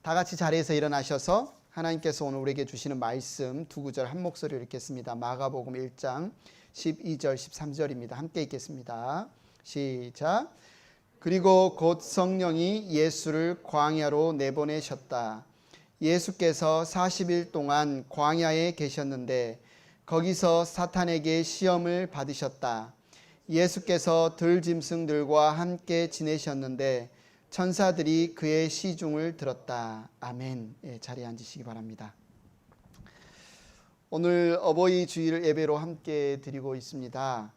다 같이 자리에서 일어나셔서 하나님께서 오늘 우리에게 주시는 말씀 두 구절 한 목소리로 읽겠습니다. 마가복음 1장 12절 13절입니다. 함께 읽겠습니다. 시작. 그리고 곧 성령이 예수를 광야로 내보내셨다. 예수께서 40일 동안 광야에 계셨는데 거기서 사탄에게 시험을 받으셨다. 예수께서 들짐승들과 함께 지내셨는데 천사들이 그의 시중을 들었다. 아멘. 자리에 앉으시기 바랍니다. 오늘 어버이 주일 예배로 함께 드리고 있습니다.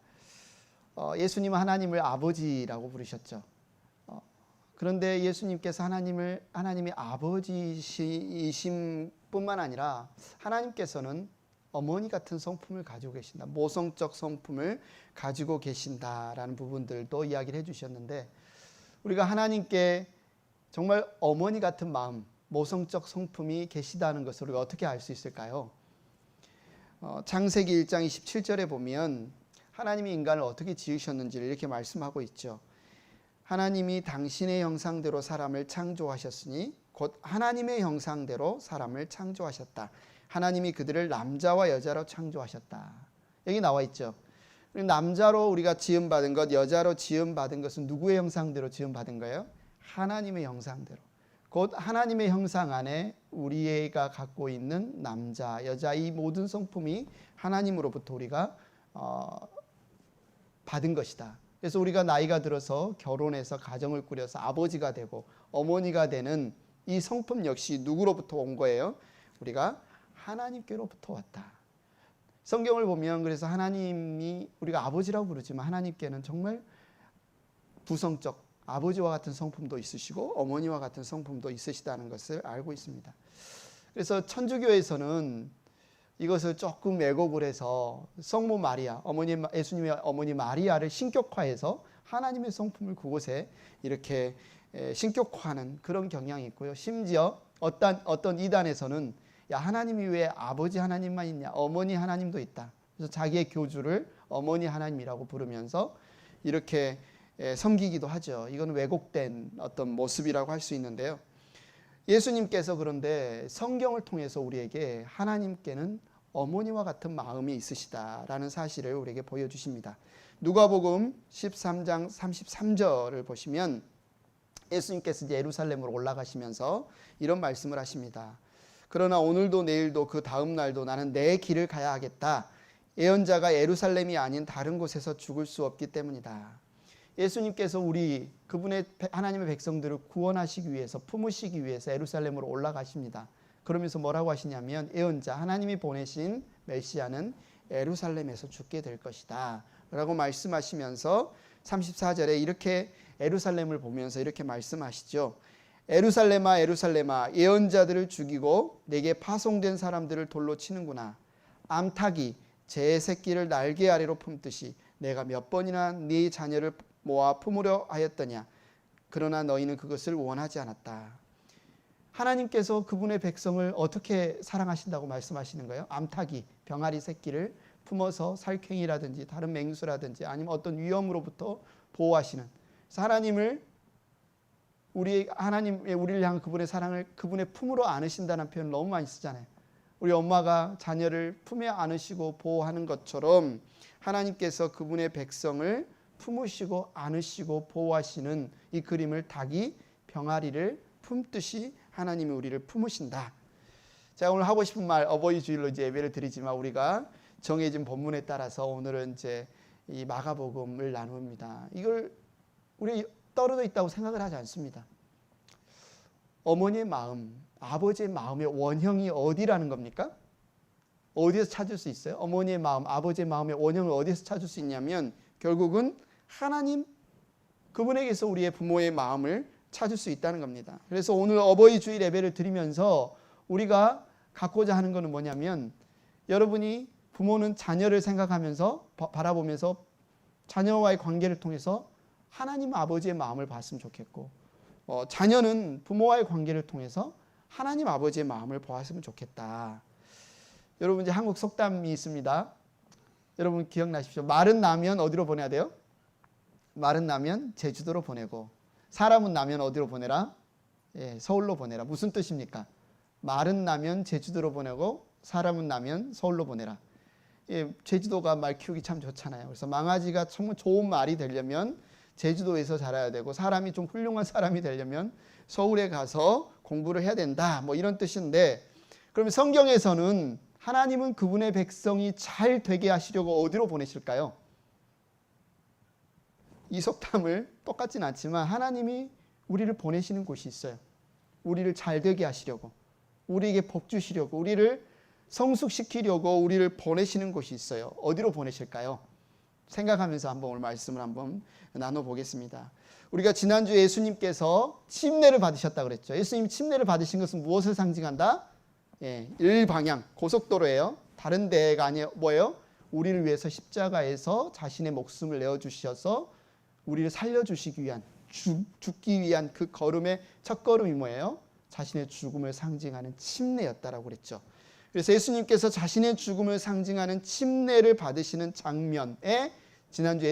예수님은 하나님을 아버지라고 부르셨죠. 그런데 예수님께서 하나님이 아버지이심 뿐만 아니라 하나님께서는 어머니 같은 성품을 가지고 계신다. 모성적 성품을 가지고 계신다라는 부분들도 이야기를 해주셨는데, 우리가 하나님께 정말 어머니 같은 마음, 모성적 성품이 계시다는 것을 우리가 어떻게 알 수 있을까요? 창세기 1장 27절에 보면 하나님이 인간을 어떻게 지으셨는지를 이렇게 말씀하고 있죠. 하나님이 당신의 형상대로 사람을 창조하셨으니 곧 하나님의 형상대로 사람을 창조하셨다. 하나님이 그들을 남자와 여자로 창조하셨다. 여기 나와 있죠. 남자로 우리가 지음받은 것, 여자로 지음받은 것은 누구의 형상대로 지음받은 거예요? 하나님의 형상대로. 곧 하나님의 형상 안에 우리가 갖고 있는 남자, 여자 이 모든 성품이 하나님으로부터 우리가 받은 것이다. 그래서 우리가 나이가 들어서 결혼해서 가정을 꾸려서 아버지가 되고 어머니가 되는 이 성품 역시 누구로부터 온 거예요? 우리가 하나님께로부터 왔다. 성경을 보면 그래서 하나님이 우리가 아버지라고 부르지만 하나님께는 정말 부성적 아버지와 같은 성품도 있으시고 어머니와 같은 성품도 있으시다는 것을 알고 있습니다. 그래서 천주교에서는 이것을 조금 왜곡을 해서 성모 마리아, 예수님의 어머니 마리아를 신격화해서 하나님의 성품을 그곳에 이렇게 신격화하는 그런 경향이 있고요. 심지어 어떤 이단에서는 야, 하나님이 왜 아버지 하나님만 있냐? 어머니 하나님도 있다. 그래서 자기의 교주를 어머니 하나님이라고 부르면서 이렇게 섬기기도 하죠. 이건 왜곡된 어떤 모습이라고 할 수 있는데요. 예수님께서 그런데 성경을 통해서 우리에게 하나님께는 어머니와 같은 마음이 있으시다라는 사실을 우리에게 보여주십니다. 누가복음 13장 33절을 보시면 예수님께서 이제 예루살렘으로 올라가시면서 이런 말씀을 하십니다. 그러나 오늘도 내일도 그 다음 날도 나는 내 길을 가야 하겠다. 예언자가 예루살렘이 아닌 다른 곳에서 죽을 수 없기 때문이다. 예수님께서 그분의 하나님의 백성들을 구원하시기 위해서 품으시기 위해서 예루살렘으로 올라가십니다. 그러면서 뭐라고 하시냐면 예언자 하나님이 보내신 메시아는 예루살렘에서 죽게 될 것이다 라고 말씀하시면서 34절에 이렇게 예루살렘을 보면서 이렇게 말씀하시죠. 에루살렘아 에루살렘아 예언자들을 죽이고 내게 파송된 사람들을 돌로 치는구나. 암탉이 제 새끼를 날개 아래로 품듯이 내가 몇 번이나 네 자녀를 모아 품으려 하였더냐. 그러나 너희는 그것을 원하지 않았다. 하나님께서 그분의 백성을 어떻게 사랑하신다고 말씀하시는 거예요? 암탉이 병아리 새끼를 품어서 살쾡이라든지 다른 맹수라든지 아니면 어떤 위험으로부터 보호하시는. 그래서 하나님의 우리를 향한 그분의 사랑을 그분의 품으로 안으신다는 표현을 너무 많이 쓰잖아요. 우리 엄마가 자녀를 품에 안으시고 보호하는 것처럼 하나님께서 그분의 백성을 품으시고 안으시고 보호하시는 이 그림을 닭이 병아리를 품듯이 하나님이 우리를 품으신다. 제가 오늘 하고 싶은 말, 어버이 주일로 이제 예배를 드리지만 우리가 정해진 본문에 따라서 오늘은 이제 이 마가복음을 나눕니다. 이걸 우리 떨어져 있다고 생각을 하지 않습니다. 어머니의 마음, 아버지의 마음의 원형이 어디라는 겁니까? 어디에서 찾을 수 있어요? 어머니의 마음, 아버지의 마음의 원형을 어디에서 찾을 수 있냐면 결국은 하나님, 그분에게서 우리의 부모의 마음을 찾을 수 있다는 겁니다. 그래서 오늘 어버이 주일 예배를 드리면서 우리가 갖고자 하는 것은 뭐냐면 여러분이 부모는 자녀를 생각하면서 바라보면서 자녀와의 관계를 통해서 하나님 아버지의 마음을 봤으면 좋겠고 자녀는 부모와의 관계를 통해서 하나님 아버지의 마음을 보았으면 좋겠다. 여러분 이제 한국 속담이 있습니다. 여러분 기억나십시오. 말은 나면 어디로 보내야 돼요? 말은 나면 제주도로 보내고 사람은 나면 어디로 보내라? 서울로 보내라. 무슨 뜻입니까? 말은 나면 제주도로 보내고 사람은 나면 서울로 보내라. 제주도가 말 키우기 참 좋잖아요. 그래서 망아지가 정말 좋은 말이 되려면 제주도에서 자라야 되고 사람이 좀 훌륭한 사람이 되려면 서울에 가서 공부를 해야 된다. 뭐 이런 뜻인데, 그러면 성경에서는 하나님은 그분의 백성이 잘 되게 하시려고 어디로 보내실까요? 이 속담을 똑같진 않지만 하나님이 우리를 보내시는 곳이 있어요. 우리를 잘 되게 하시려고, 우리에게 복 주시려고, 우리를 성숙시키려고 우리를 보내시는 곳이 있어요. 어디로 보내실까요? 생각하면서 한번 오늘 말씀을 한번 나눠보겠습니다. 우리가 지난주에 예수님께서 침례를 받으셨다 그랬죠. 예수님 침례를 받으신 것은 무엇을 상징한다? 일방향 고속도로예요. 다른 데가 아니에요. 뭐예요? 우리를 위해서 십자가에서 자신의 목숨을 내어주셔서 우리를 살려주시기 위한, 죽기 위한 그 걸음의 첫 걸음이 뭐예요? 자신의 죽음을 상징하는 침례였다라고 그랬죠. 그래서 예수님께서 자신의 죽음을 상징하는 침례를 받으시는 장면에 지난주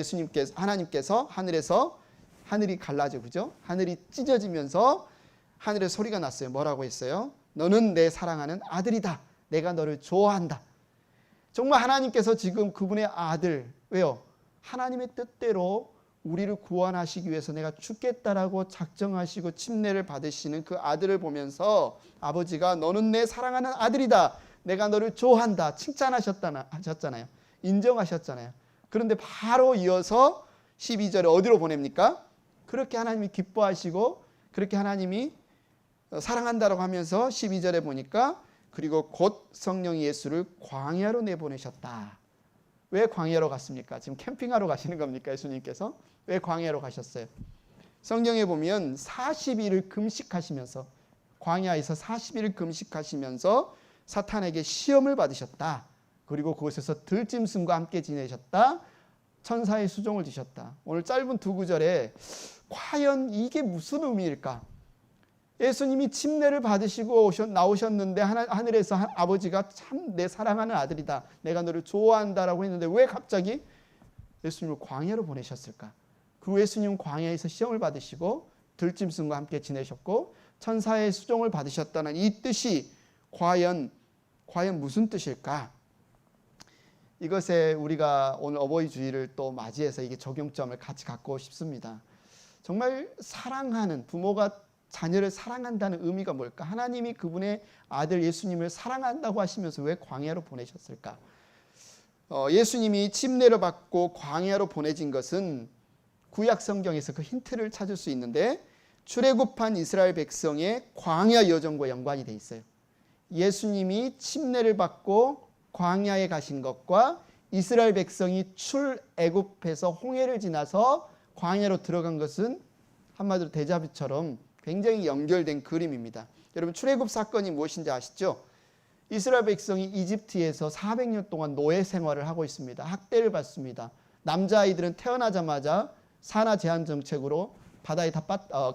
하나님께서 하늘에서 하늘이 갈라져, 그죠? 하늘이 찢어지면서 하늘에 소리가 났어요. 뭐라고 했어요? 너는 내 사랑하는 아들이다. 내가 너를 좋아한다. 정말 하나님께서 지금 그분의 아들, 왜요? 하나님의 뜻대로 우리를 구원하시기 위해서 내가 죽겠다라고 작정하시고 침례를 받으시는 그 아들을 보면서 아버지가 너는 내 사랑하는 아들이다. 내가 너를 좋아한다. 칭찬하셨잖아요. 인정하셨잖아요. 그런데 바로 이어서 12절에 어디로 보냅니까? 그렇게 하나님이 기뻐하시고 그렇게 하나님이 사랑한다라고 하면서 12절에 보니까 그리고 곧 성령이 예수를 광야로 내보내셨다. 왜 광야로 갔습니까? 지금 캠핑하러 가시는 겁니까? 예수님께서? 왜 광야로 가셨어요? 성경에 보면 40일을 금식하시면서, 광야에서 40일을 금식하시면서 사탄에게 시험을 받으셨다. 그리고 그곳에서 들짐승과 함께 지내셨다. 천사의 수종을 드셨다. 오늘 짧은 두 구절에 과연 이게 무슨 의미일까? 예수님이 침례를 받으시고 나오셨는데 하늘에서 아버지가 참 내 사랑하는 아들이다. 내가 너를 좋아한다라고 했는데 왜 갑자기 예수님을 광야로 보내셨을까? 그 예수님은 광야에서 시험을 받으시고 들짐승과 함께 지내셨고 천사의 수종을 받으셨다는 이 뜻이 과연 무슨 뜻일까? 이것에 우리가 오늘 어버이 주일을 또 맞이해서 이게 적용점을 같이 갖고 싶습니다. 정말 사랑하는 부모가 자녀를 사랑한다는 의미가 뭘까? 하나님이 그분의 아들 예수님을 사랑한다고 하시면서 왜 광야로 보내셨을까? 예수님이 침례를 받고 광야로 보내진 것은 구약 성경에서 그 힌트를 찾을 수 있는데 출애굽한 이스라엘 백성의 광야 여정과 연관이 돼 있어요. 예수님이 침례를 받고 광야에 가신 것과 이스라엘 백성이 출애굽해서 홍해를 지나서 광야로 들어간 것은 한마디로 데자뷰처럼 굉장히 연결된 그림입니다. 여러분 출애굽 사건이 무엇인지 아시죠? 이스라엘 백성이 이집트에서 400년 동안 노예 생활을 하고 있습니다. 학대를 받습니다. 남자아이들은 태어나자마자 산하 제한 정책으로 바다에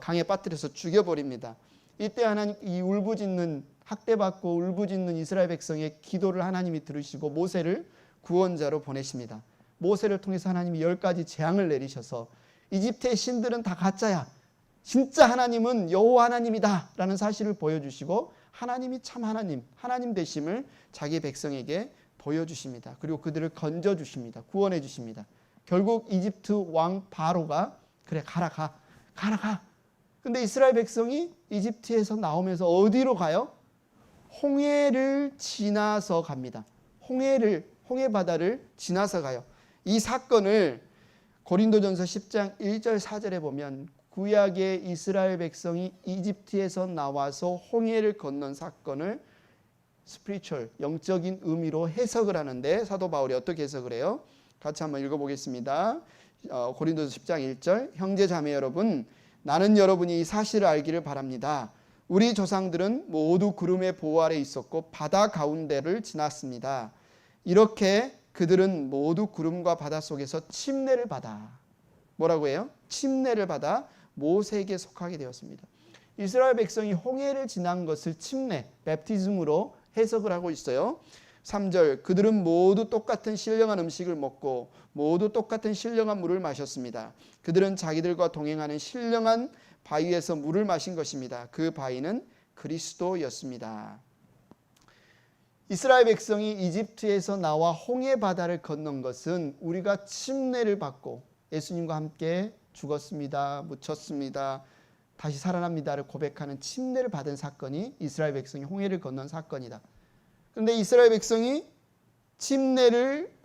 강에 빠뜨려서 죽여버립니다. 이때 하나님 이 울부짖는 학대받고 울부짖는 이스라엘 백성의 기도를 하나님이 들으시고 모세를 구원자로 보내십니다. 모세를 통해서 하나님이 10가지 재앙을 내리셔서 이집트의 신들은 다 가짜야. 진짜 하나님은 여호와 하나님이다 라는 사실을 보여주시고 하나님이 참 하나님 되심을 자기 백성에게 보여주십니다. 그리고 그들을 건져주십니다. 구원해 주십니다. 결국 이집트 왕 바로가 그래 가라 가. 근데 이스라엘 백성이 이집트에서 나오면서 어디로 가요? 홍해를 지나서 갑니다. 홍해 바다를 지나서 가요. 이 사건을 고린도전서 10장 1절 4절에 보면 구약의 이스라엘 백성이 이집트에서 나와서 홍해를 건넌 사건을 스피리추얼, 영적인 의미로 해석을 하는데 사도 바울이 어떻게 해석을 해요? 같이 한번 읽어보겠습니다. 고린도서 10장 1절 형제 자매 여러분 나는 여러분이 이 사실을 알기를 바랍니다. 우리 조상들은 모두 구름의 보호 아래 있었고 바다 가운데를 지났습니다. 이렇게 그들은 모두 구름과 바다 속에서 침례를 받아 뭐라고 해요? 침례를 받아 모세에게 속하게 되었습니다. 이스라엘 백성이 홍해를 지난 것을 침례, 베프티즘으로 해석을 하고 있어요. 3절 그들은 모두 똑같은 신령한 음식을 먹고 모두 똑같은 신령한 물을 마셨습니다. 그들은 자기들과 동행하는 신령한 바위에서 물을 마신 것입니다. 그 바위는 그리스도였습니다. 이스라엘 백성이 이집트에서 나와 홍해 바다를 건넌 것은 우리가 침례를 받고 예수님과 함께 죽었습니다, 묻혔습니다, 다시 살아납니다를 고백하는 침례를 받은 사건이 이스라엘 백성이 홍해를 건넌 사건이다. 그런데 이스라엘 백성이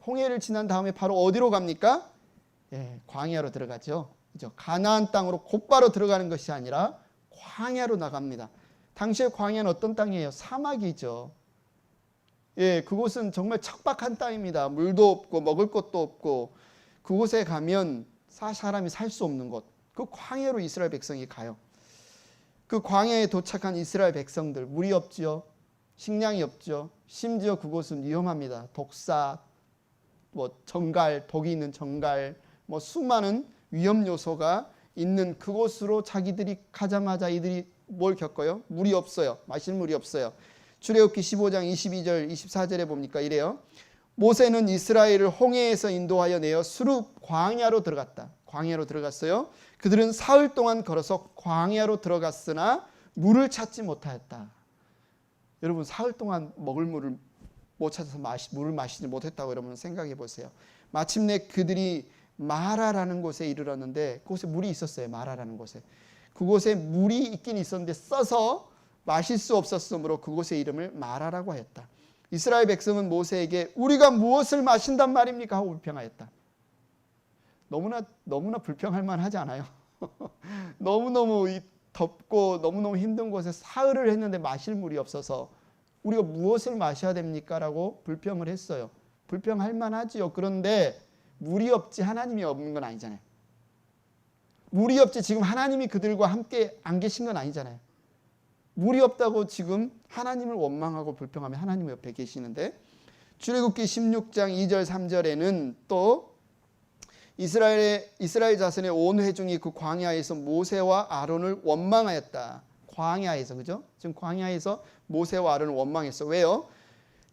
홍해를 지난 다음에 바로 어디로 갑니까? 광야로 들어가죠. 그죠? 가나안 땅으로 곧바로 들어가는 것이 아니라 광야로 나갑니다. 당시의 광야는 어떤 땅이에요? 사막이죠. 그곳은 정말 척박한 땅입니다. 물도 없고 먹을 것도 없고 그곳에 가면 사람이 살 수 없는 곳, 그 광야로 이스라엘 백성이 가요. 그 광야에 도착한 이스라엘 백성들, 물이 없지요, 식량이 없죠. 심지어 그곳은 위험합니다. 독사, 정갈, 독이 있는 정갈, 수많은 위험 요소가 있는 그곳으로 자기들이 가자마자 이들이 뭘 겪어요? 물이 없어요. 마실 물이 없어요. 출애굽기 15장 22절 24절에 보니까 이래요. 모세는 이스라엘을 홍해에서 인도하여 내어 수룹 광야로 들어갔다. 광야로 들어갔어요. 그들은 사흘 동안 걸어서 광야로 들어갔으나 물을 찾지 못하였다. 여러분, 사흘 동안 먹을 물을 못 찾아서 물을 마시지 못했다고 여러분 생각해 보세요. 마침내 그들이 마라라는 곳에 이르렀는데 그곳에 물이 있었어요. 마라라는 곳에. 그곳에 물이 있긴 있었는데 써서 마실 수 없었으므로 그곳의 이름을 마라라고 하였다. 이스라엘 백성은 모세에게 우리가 무엇을 마신단 말입니까? 하고 불평하였다. 너무나 불평할 만하지 않아요? 너무너무 덥고 너무너무 힘든 곳에 사흘을 했는데 마실 물이 없어서 우리가 무엇을 마셔야 됩니까? 라고 불평을 했어요. 불평할 만하지요. 그런데 물이 없지 하나님이 없는 건 아니잖아요. 물이 없지 지금 하나님이 그들과 함께 안 계신 건 아니잖아요. 물이 없다고 지금 하나님을 원망하고 불평하면 하나님 옆에 계시는데, 출애굽기 16장 2절 3절에는 또 이스라엘 자손의 온 회중이 그 광야에서 모세와 아론을 원망하였다. 광야에서, 그죠? 지금 광야에서 모세와 아론을 원망했어. 왜요?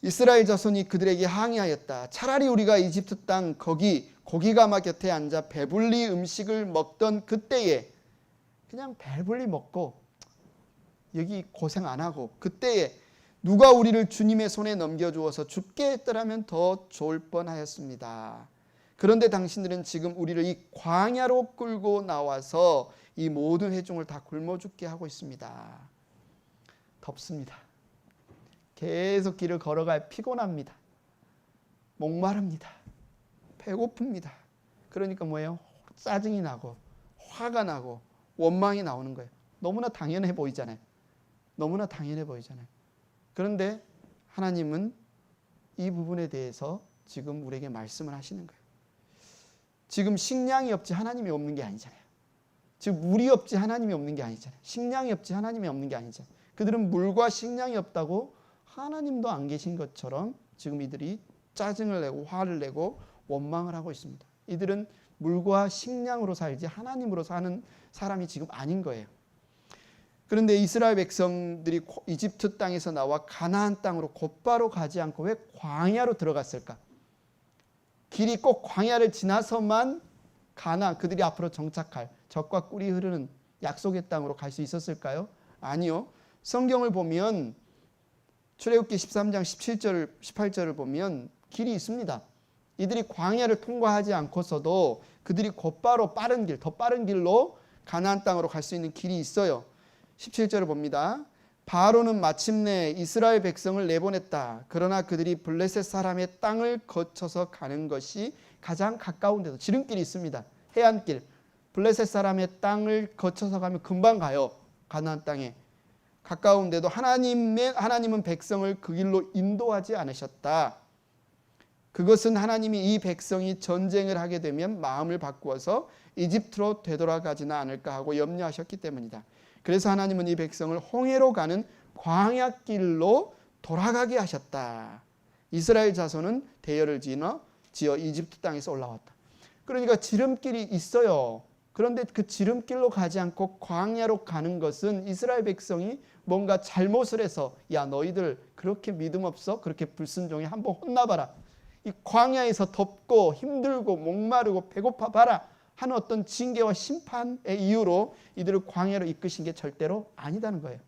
이스라엘 자손이 그들에게 항의하였다. 차라리 우리가 이집트 땅 거기 고기가마 곁에 앉아 배불리 음식을 먹던 그때에, 그냥 배불리 먹고 여기 고생 안 하고 그때에 누가 우리를 주님의 손에 넘겨주어서 죽게 했더라면 더 좋을 뻔하였습니다. 그런데 당신들은 지금 우리를 이 광야로 끌고 나와서 이 모든 회중을 다 굶어 죽게 하고 있습니다. 덥습니다. 계속 길을 걸어가야 피곤합니다. 목마릅니다. 배고픕니다. 그러니까 뭐예요? 짜증이 나고 화가 나고 원망이 나오는 거예요. 너무나 당연해 보이잖아요. 너무나 당연해 보이잖아요. 그런데 하나님은 이 부분에 대해서 지금 우리에게 말씀을 하시는 거예요. 지금 식량이 없지 하나님이 없는 게 아니잖아요. 지금 물이 없지 하나님이 없는 게 아니잖아요. 식량이 없지 하나님이 없는 게 아니잖아요. 그들은 물과 식량이 없다고 하나님도 안 계신 것처럼 지금 이들이 짜증을 내고 화를 내고 원망을 하고 있습니다. 이들은 물과 식량으로 살지 하나님으로 사는 사람이 지금 아닌 거예요. 그런데 이스라엘 백성들이 이집트 땅에서 나와 가나안 땅으로 곧바로 가지 않고 왜 광야로 들어갔을까? 길이 꼭 광야를 지나서만 그들이 앞으로 정착할 젖과 꿀이 흐르는 약속의 땅으로 갈 수 있었을까요? 아니요. 성경을 보면 출애굽기 13장 17절 18절을 보면 길이 있습니다. 이들이 광야를 통과하지 않고서도 그들이 곧바로 더 빠른 길로 가나안 땅으로 갈 수 있는 길이 있어요. 17절을 봅니다. 바로는 마침내 이스라엘 백성을 내보냈다. 그러나 그들이 블레셋 사람의 땅을 거쳐서 가는 것이 가장 가까운 데도 지름길이 있습니다. 해안길. 블레셋 사람의 땅을 거쳐서 가면 금방 가요. 가나안 땅에. 가까운데도 하나님은 백성을 그 길로 인도하지 않으셨다. 그것은 하나님이 이 백성이 전쟁을 하게 되면 마음을 바꾸어서 이집트로 되돌아가지는 않을까 하고 염려하셨기 때문이다. 그래서 하나님은 이 백성을 홍해로 가는 광야길로 돌아가게 하셨다. 이스라엘 자손은 대열을 지어 이집트 땅에서 올라왔다. 그러니까 지름길이 있어요. 그런데 그 지름길로 가지 않고 광야로 가는 것은 이스라엘 백성이 뭔가 잘못을 해서 야 너희들 그렇게 믿음 없어? 그렇게 불순종해? 한번 혼나봐라. 이 광야에서 덥고 힘들고 목마르고 배고파 봐라 하는 어떤 징계와 심판의 이유로 이들을 광야로 이끄신 게 절대로 아니다는 거예요.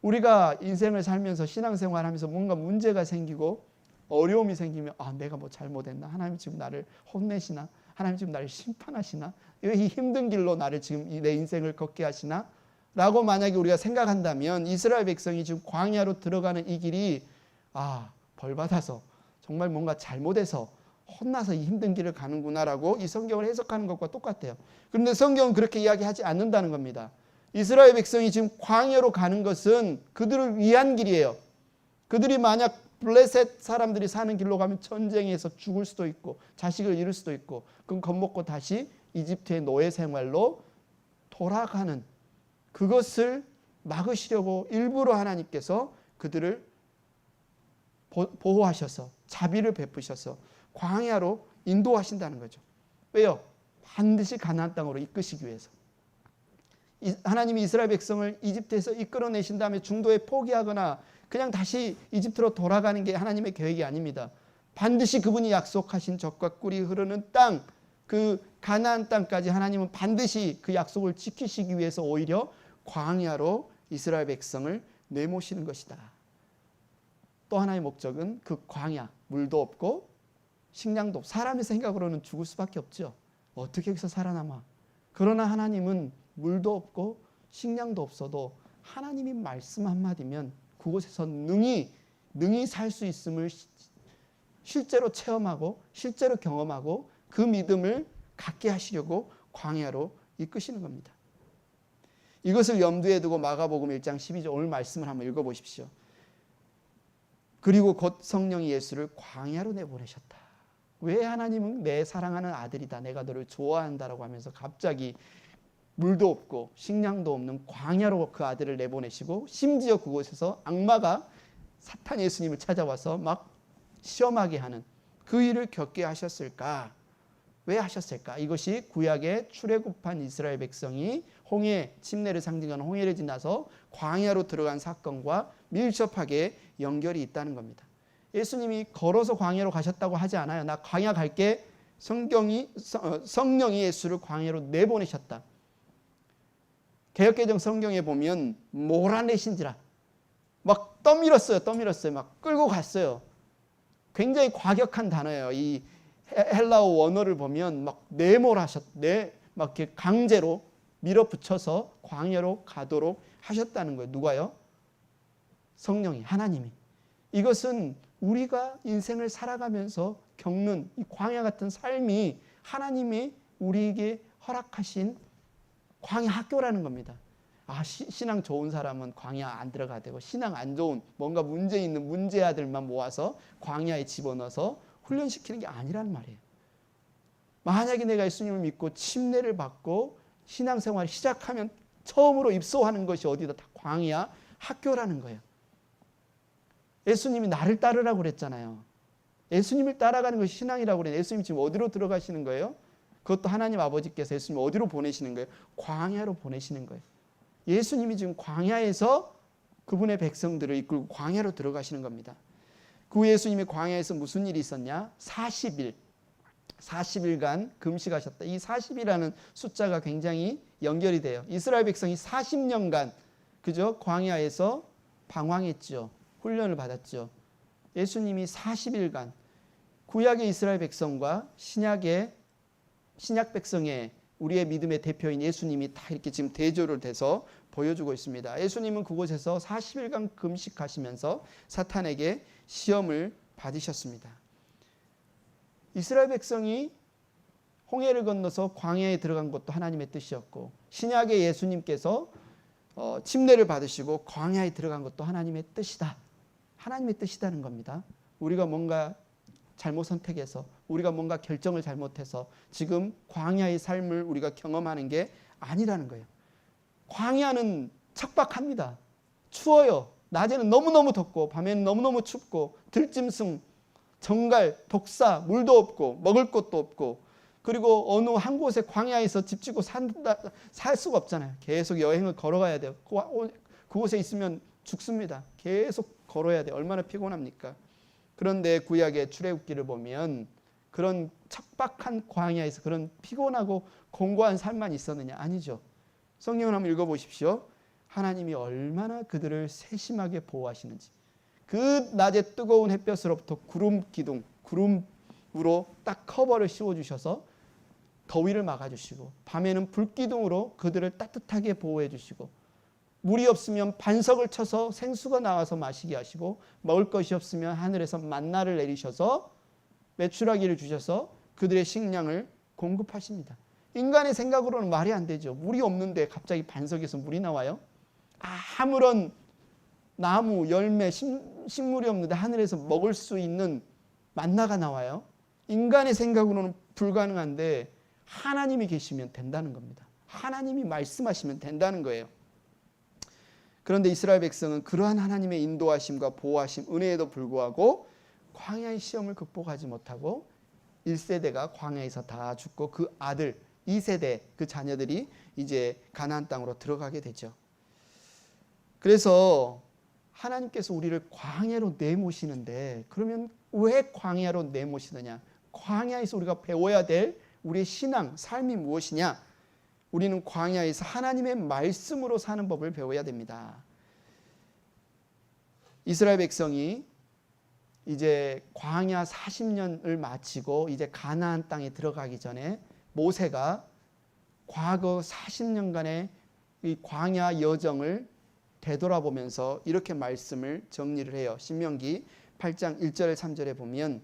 우리가 인생을 살면서 신앙생활하면서 뭔가 문제가 생기고 어려움이 생기면 내가 뭐 잘못했나? 하나님 지금 나를 혼내시나? 하나님 지금 나를 심판하시나? 이 힘든 길로 나를 지금 내 인생을 걷게 하시나? 라고 만약에 우리가 생각한다면 이스라엘 백성이 지금 광야로 들어가는 이 길이 벌받아서 정말 뭔가 잘못해서 혼나서 이 힘든 길을 가는구나라고 이 성경을 해석하는 것과 똑같아요. 그런데 성경은 그렇게 이야기하지 않는다는 겁니다. 이스라엘 백성이 지금 광야로 가는 것은 그들을 위한 길이에요. 그들이 만약 블레셋 사람들이 사는 길로 가면 전쟁에서 죽을 수도 있고 자식을 잃을 수도 있고 그럼 겁먹고 다시 이집트의 노예 생활로 돌아가는, 그것을 막으시려고 일부러 하나님께서 그들을 보호하셔서 자비를 베푸셔서 광야로 인도하신다는 거죠. 왜요? 반드시 가나안 땅으로 이끄시기 위해서. 하나님이 이스라엘 백성을 이집트에서 이끌어내신 다음에 중도에 포기하거나 그냥 다시 이집트로 돌아가는 게 하나님의 계획이 아닙니다. 반드시 그분이 약속하신 젖과 꿀이 흐르는 땅, 그 가나안 땅까지 하나님은 반드시 그 약속을 지키시기 위해서 오히려 광야로 이스라엘 백성을 내모시는 것이다. 또 하나의 목적은 그 광야, 물도 없고 식량도 없고 사람의 생각으로는 죽을 수밖에 없죠. 어떻게 여기서 살아남아? 그러나 하나님은 물도 없고 식량도 없어도 하나님이 말씀 한마디면 그곳에서 능히 살 수 있음을 실제로 체험하고 실제로 경험하고 그 믿음을 갖게 하시려고 광야로 이끄시는 겁니다. 이것을 염두에 두고 마가복음 1장 12절 오늘 말씀을 한번 읽어보십시오. 그리고 곧 성령이 예수를 광야로 내보내셨다. 왜 하나님은 내 사랑하는 아들이다, 내가 너를 좋아한다라고 하면서 갑자기 물도 없고 식량도 없는 광야로 그 아들을 내보내시고 심지어 그곳에서 악마가 사탄 예수님을 찾아와서 막 시험하게 하는 그 일을 겪게 하셨을까? 왜 하셨을까? 이것이 구약의 출애굽한 이스라엘 백성이 홍해, 침례를 상징하는 홍해를 지나서 광야로 들어간 사건과 밀접하게 연결이 있다는 겁니다. 예수님이 걸어서 광야로 가셨다고 하지 않아요. 나 광야 갈게. 성령이 예수를 광야로 내보내셨다. 개역개정 성경에 보면 몰아내신지라 막 떠밀었어요. 막 끌고 갔어요. 굉장히 과격한 단어예요. 이 헬라어 원어를 보면 막 막 이렇게 강제로 밀어붙여서 광야로 가도록 하셨다는 거예요. 누가요? 성령이, 하나님이. 이것은 우리가 인생을 살아가면서 겪는 이 광야 같은 삶이 하나님이 우리에게 허락하신 광야 학교라는 겁니다. 신앙 좋은 사람은 광야 안 들어가야 되고 신앙 안 좋은 뭔가 문제 있는 문제아들만 모아서 광야에 집어넣어서 훈련시키는 게 아니란 말이에요. 만약에 내가 예수님을 믿고 침례를 받고 신앙생활을 시작하면 처음으로 입소하는 것이 어디다? 다 광야 학교라는 거예요. 예수님이 나를 따르라고 그랬잖아요. 예수님을 따라가는 것이 신앙이라고 그랬는데 예수님이 지금 어디로 들어가시는 거예요? 그것도 하나님 아버지께서 예수님 어디로 보내시는 거예요? 광야로 보내시는 거예요. 예수님이 지금 광야에서 그분의 백성들을 이끌고 광야로 들어가시는 겁니다. 그 예수님이 광야에서 무슨 일이 있었냐? 40일간 금식하셨다. 이 40이라는 숫자가 굉장히 연결이 돼요. 이스라엘 백성이 40년간 그죠? 광야에서 방황했죠. 훈련을 받았죠. 예수님이 40일간 구약의 이스라엘 백성과 신약 백성의 우리의 믿음의 대표인 예수님이 다 이렇게 지금 대조를 돼서 보여주고 있습니다. 예수님은 그곳에서 40일간 금식하시면서 사탄에게 시험을 받으셨습니다. 이스라엘 백성이 홍해를 건너서 광야에 들어간 것도 하나님의 뜻이었고 신약의 예수님께서 침례를 받으시고 광야에 들어간 것도 하나님의 뜻이다. 하나님의 뜻이다는 겁니다. 우리가 뭔가 잘못 선택해서 우리가 뭔가 결정을 잘못해서 지금 광야의 삶을 우리가 경험하는 게 아니라는 거예요. 광야는 척박합니다. 추워요. 낮에는 너무너무 덥고 밤에는 너무너무 춥고 들짐승, 정갈, 독사, 물도 없고 먹을 것도 없고 그리고 어느 한 곳에 광야에서 집 짓고 살 수가 없잖아요. 계속 여행을 걸어가야 돼요. 그곳에 있으면 죽습니다. 계속 걸어야 돼요. 얼마나 피곤합니까? 그런데 구약의 출애굽기를 보면 그런 척박한 광야에서 그런 피곤하고 공고한 삶만 있었느냐? 아니죠. 성경을 한번 읽어보십시오. 하나님이 얼마나 그들을 세심하게 보호하시는지. 그 낮에 뜨거운 햇볕으로부터 구름 기둥, 구름으로 딱 커버를 씌워주셔서 더위를 막아주시고, 밤에는 불기둥으로 그들을 따뜻하게 보호해 주시고, 물이 없으면 반석을 쳐서 생수가 나와서 마시게 하시고, 먹을 것이 없으면 하늘에서 만나를 내리셔서 메추라기를 주셔서 그들의 식량을 공급하십니다. 인간의 생각으로는 말이 안 되죠. 물이 없는데 갑자기 반석에서 물이 나와요? 아무런 나무, 열매, 식물이 없는데 하늘에서 먹을 수 있는 만나가 나와요? 인간의 생각으로는 불가능한데 하나님이 계시면 된다는 겁니다. 하나님이 말씀하시면 된다는 거예요. 그런데 이스라엘 백성은 그러한 하나님의 인도하심과 보호하심, 은혜에도 불구하고 광야의 시험을 극복하지 못하고 1세대가 광야에서 다 죽고 그 아들 2세대 그 자녀들이 이제 가나안 땅으로 들어가게 되죠. 그래서 하나님께서 우리를 광야로 내모시는데, 그러면 왜 광야로 내모시느냐? 광야에서 우리가 배워야 될 우리의 신앙, 삶이 무엇이냐? 우리는 광야에서 하나님의 말씀으로 사는 법을 배워야 됩니다. 이스라엘 백성이 이제 광야 40년을 마치고 이제 가나안 땅에 들어가기 전에 모세가 과거 40년간의 이 광야 여정을 되돌아보면서 이렇게 말씀을 정리를 해요. 신명기 8장 1절 3절에 보면,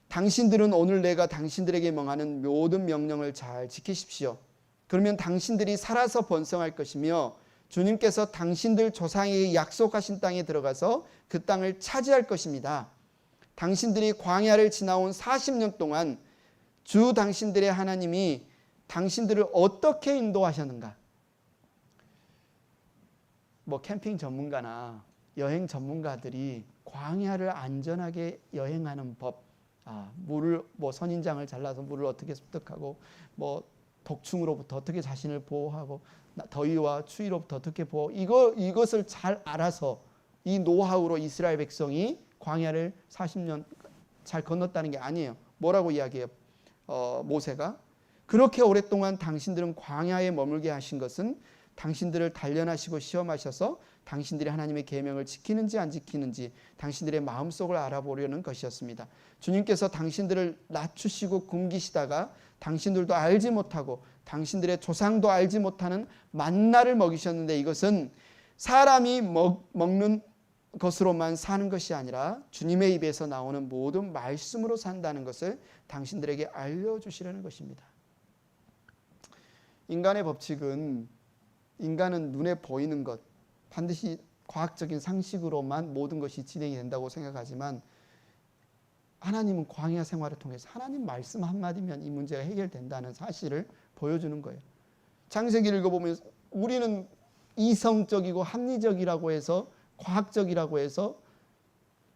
당신들은 오늘 내가 당신들에게 명하는 모든 명령을 잘 지키십시오. 그러면 당신들이 살아서 번성할 것이며 주님께서 당신들 조상에게 약속하신 땅에 들어가서 그 땅을 차지할 것입니다. 당신들이 광야를 지나온 40년 동안 주 당신들의 하나님이 당신들을 어떻게 인도하셨는가? 뭐 캠핑 전문가나 여행 전문가들이 광야를 안전하게 여행하는 법, 물을 뭐 선인장을 잘라서 물을 어떻게 습득하고, 뭐 독충으로부터 어떻게 자신을 보호하고, 더위와 추위로부터 어떻게 보호, 이것을 잘 알아서 이 노하우로 이스라엘 백성이 광야를 40년 잘 건넜다는 게 아니에요. 뭐라고 이야기해요? 모세가 그렇게 오랫동안 당신들은 광야에 머물게 하신 것은 당신들을 단련하시고 시험하셔서 당신들이 하나님의 계명을 지키는지 안 지키는지 당신들의 마음속을 알아보려는 것이었습니다. 주님께서 당신들을 낮추시고 굶기시다가 당신들도 알지 못하고 당신들의 조상도 알지 못하는 만나를 먹이셨는데, 이것은 사람이 먹는 것으로만 사는 것이 아니라 주님의 입에서 나오는 모든 말씀으로 산다는 것을 당신들에게 알려주시려는 것입니다. 인간의 법칙은, 인간은 눈에 보이는 것, 반드시 과학적인 상식으로만 모든 것이 진행이 된다고 생각하지만, 하나님은 광야 생활을 통해서 하나님 말씀 한마디면 이 문제가 해결된다는 사실을 보여주는 거예요. 창세기를 읽어보면 우리는 이성적이고 합리적이라고 해서, 과학적이라고 해서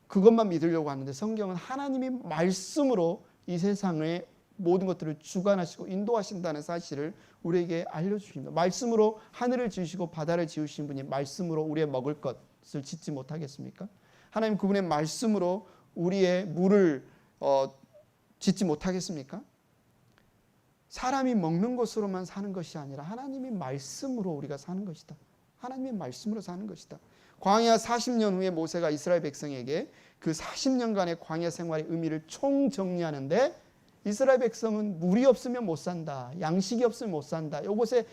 그것만 믿으려고 하는데, 성경은 하나님이 말씀으로 이 세상의 모든 것들을 주관하시고 인도하신다는 사실을 우리에게 알려주십니다. 말씀으로 하늘을 지으시고 바다를 지으신 분이 말씀으로 우리의 먹을 것을 짓지 못하겠습니까? 하나님 그분의 말씀으로 우리의 물을 짓지 못하겠습니까? 사람이 먹는 것으로만 사는 것이 아니라 하나님의 말씀으로 우리가 사는 것이다. 하나님의 말씀으로 사는 것이다. 광야 40년 후에 모세가 이스라엘 백성에게 그 40년간의 광야 생활의 의미를 총정리하는데, 이스라엘 백성은 물이 없으면 못 산다, 양식이 없으면 못 산다, 이것에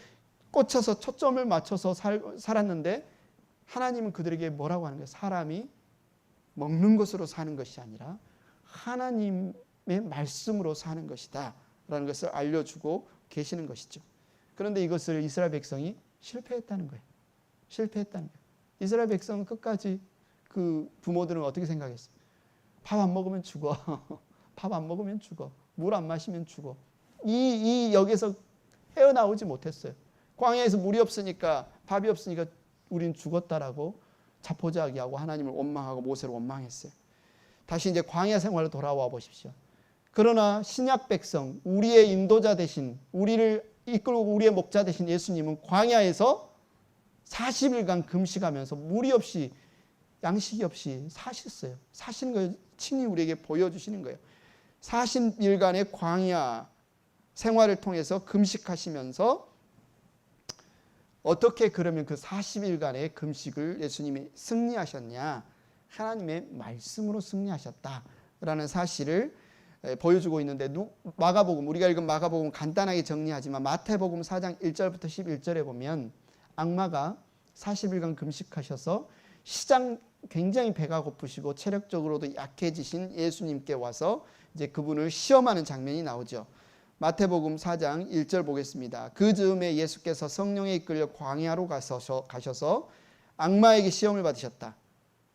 꽂혀서 초점을 맞춰서 살았는데, 하나님은 그들에게 뭐라고 하는 거예요? 사람이 먹는 것으로 사는 것이 아니라 하나님의 말씀으로 사는 것이다 라는 것을 알려주고 계시는 것이죠. 그런데 이것을 이스라엘 백성이 실패했다는 거예요. 실패했다는 거예요. 이스라엘 백성은 끝까지, 그 부모들은 어떻게 생각했어요? 밥 안 먹으면 죽어. 밥 안 먹으면 죽어. 물 안 마시면 죽어. 이 역에서 헤어나오지 못했어요. 광야에서 물이 없으니까, 밥이 없으니까 우린 죽었다라고 자포자기하고 하나님을 원망하고 모세를 원망했어요. 다시 이제 광야 생활로 돌아와 보십시오. 그러나 신약 백성, 우리의 인도자 되신, 우리를 이끌고 우리의 목자 되신 예수님은 광야에서 40일간 금식하면서 물이 없이, 양식이 없이 사셨어요. 사시는 걸 친히 우리에게 보여주시는 거예요. 40일간의 광야 생활을 통해서 금식하시면서 어떻게 그러면 그 40일간의 금식을 예수님이 승리하셨냐? 하나님의 말씀으로 승리하셨다라는 사실을 보여주고 있는데, 마가복음, 우리가 읽은 마가복음 간단하게 정리하지만 마태복음 4장 1절부터 11절에 보면 악마가 40일간 금식하셔서 굉장히 배가 고프시고 체력적으로도 약해지신 예수님께 와서 이제 그분을 시험하는 장면이 나오죠. 마태복음 4장 1절 보겠습니다. 그 즈음에 예수께서 성령에 이끌려 광야로 가셔서 악마에게 시험을 받으셨다.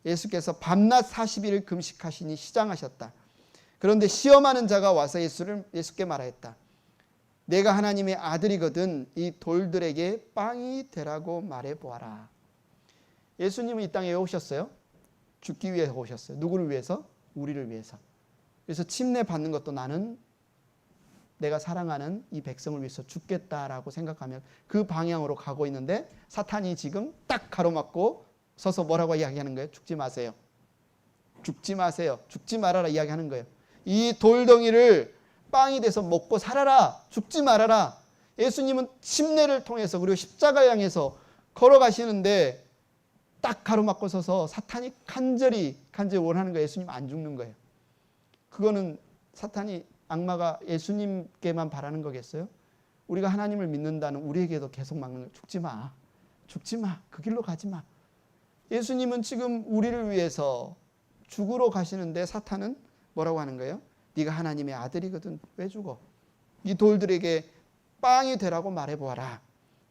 예수께서 밤낮 40일을 금식하시니 시장하셨다. 그런데 시험하는 자가 와서 예수께 말하였다. 내가 하나님의 아들이거든 이 돌들에게 빵이 되라고 말해보아라. 예수님은 이 땅에 왜 오셨어요? 죽기 위해서 오셨어요. 누구를 위해서? 우리를 위해서. 그래서 침례 받는 것도 나는 내가 사랑하는 이 백성을 위해서 죽겠다라고 생각하면 그 방향으로 가고 있는데, 사탄이 지금 딱 가로막고 서서 뭐라고 이야기하는 거예요? 죽지 마세요. 죽지 마세요. 죽지 말아라 이야기하는 거예요. 이 돌덩이를 빵이 돼서 먹고 살아라. 죽지 말아라. 예수님은 침례를 통해서 그리고 십자가를 향해서 걸어가시는데 딱 가로막고 서서 사탄이 간절히 원하는 거예요. 예수님 안 죽는 거예요. 그거는 사탄이, 악마가 예수님께만 바라는 거겠어요? 우리가 하나님을 믿는다는 우리에게도 계속 막는 거예요. 죽지 마. 죽지 마. 그 길로 가지 마. 예수님은 지금 우리를 위해서 죽으러 가시는데 사탄은 뭐라고 하는 거예요? 네가 하나님의 아들이거든 왜 죽어? 이 돌들에게 빵이 되라고 말해보아라.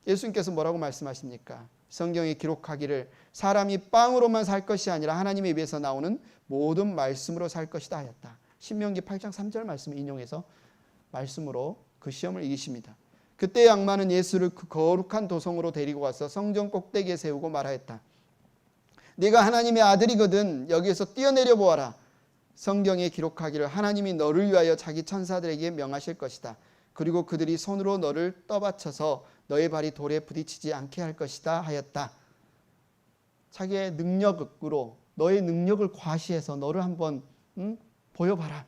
예수님께서 뭐라고 말씀하십니까? 성경에 기록하기를 사람이 빵으로만 살 것이 아니라 하나님에 비해서 나오는 모든 말씀으로 살 것이다 하였다. 신명기 8장 3절 말씀을 인용해서 말씀으로 그 시험을 이기십니다. 그때 악마는 예수를 그 거룩한 도성으로 데리고 와서 성전 꼭대기에 세우고 말하였다. 네가 하나님의 아들이거든 여기에서 뛰어내려 보아라. 성경에 기록하기를 하나님이 너를 위하여 자기 천사들에게 명하실 것이다. 그리고 그들이 손으로 너를 떠받쳐서 너의 발이 돌에 부딪히지 않게 할 것이다 하였다. 자기의 능력으로 너의 능력을 과시해서 너를 한번 보여봐라.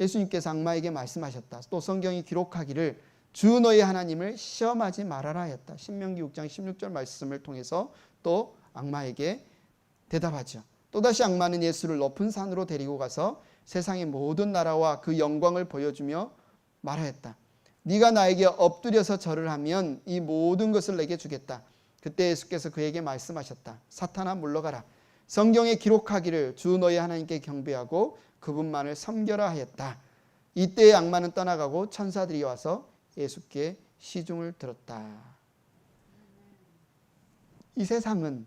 예수님께서 악마에게 말씀하셨다. 또 성경이 기록하기를 주 너의 하나님을 시험하지 말아라 하였다. 신명기 6장 16절 말씀을 통해서 또 악마에게 대답하죠. 또다시 악마는 예수를 높은 산으로 데리고 가서 세상의 모든 나라와 그 영광을 보여주며 말하였다. 네가 나에게 엎드려서 절을 하면 이 모든 것을 내게 주겠다. 그때 예수께서 그에게 말씀하셨다. 사탄아 물러가라. 성경에 기록하기를 주 너의 하나님께 경배하고 그분만을 섬겨라 하였다. 이때 악마는 떠나가고 천사들이 와서 예수께 시중을 들었다. 이 세상은,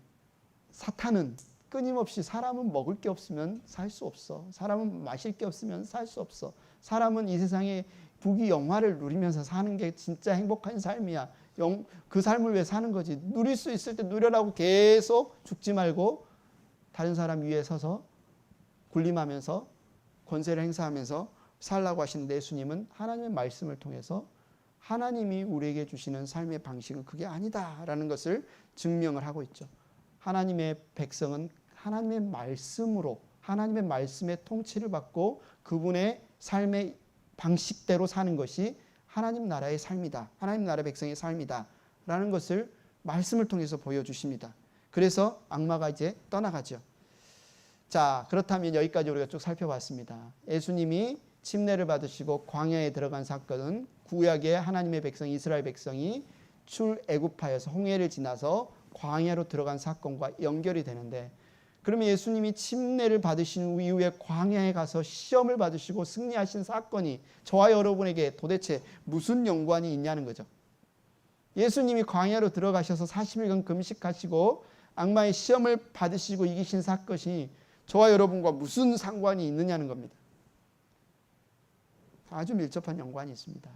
사탄은 끊임없이 사람은 먹을 게 없으면 살 수 없어. 사람은 마실 게 없으면 살 수 없어. 사람은 이 세상에 부귀영화를 누리면서 사는 게 진짜 행복한 삶이야. 그 삶을 위해 사는 거지. 누릴 수 있을 때 누려라고 계속 죽지 말고 다른 사람 위에 서서 군림하면서 권세를 행사하면서 살라고 하시는데, 예수님은 하나님의 말씀을 통해서 하나님이 우리에게 주시는 삶의 방식은 그게 아니다라는 것을 증명을 하고 있죠. 하나님의 백성은 하나님의 말씀으로, 하나님의 말씀의 통치를 받고 그분의 삶의 방식대로 사는 것이 하나님 나라의 삶이다. 하나님 나라 백성의 삶이다. 라는 것을 말씀을 통해서 보여주십니다. 그래서 악마가 이제 떠나가죠. 자, 그렇다면 여기까지 우리가 쭉 살펴봤습니다. 예수님이 침례를 받으시고 광야에 들어간 사건은 구약의 하나님의 백성 이스라엘 백성이 출애굽하여서 홍해를 지나서 광야로 들어간 사건과 연결이 되는데, 그러면 예수님이 침례를 받으신 이후에 광야에 가서 시험을 받으시고 승리하신 사건이 저와 여러분에게 도대체 무슨 연관이 있냐는 거죠. 예수님이 광야로 들어가셔서 40일간 금식하시고 악마의 시험을 받으시고 이기신 사건이 저와 여러분과 무슨 상관이 있느냐는 겁니다. 아주 밀접한 연관이 있습니다.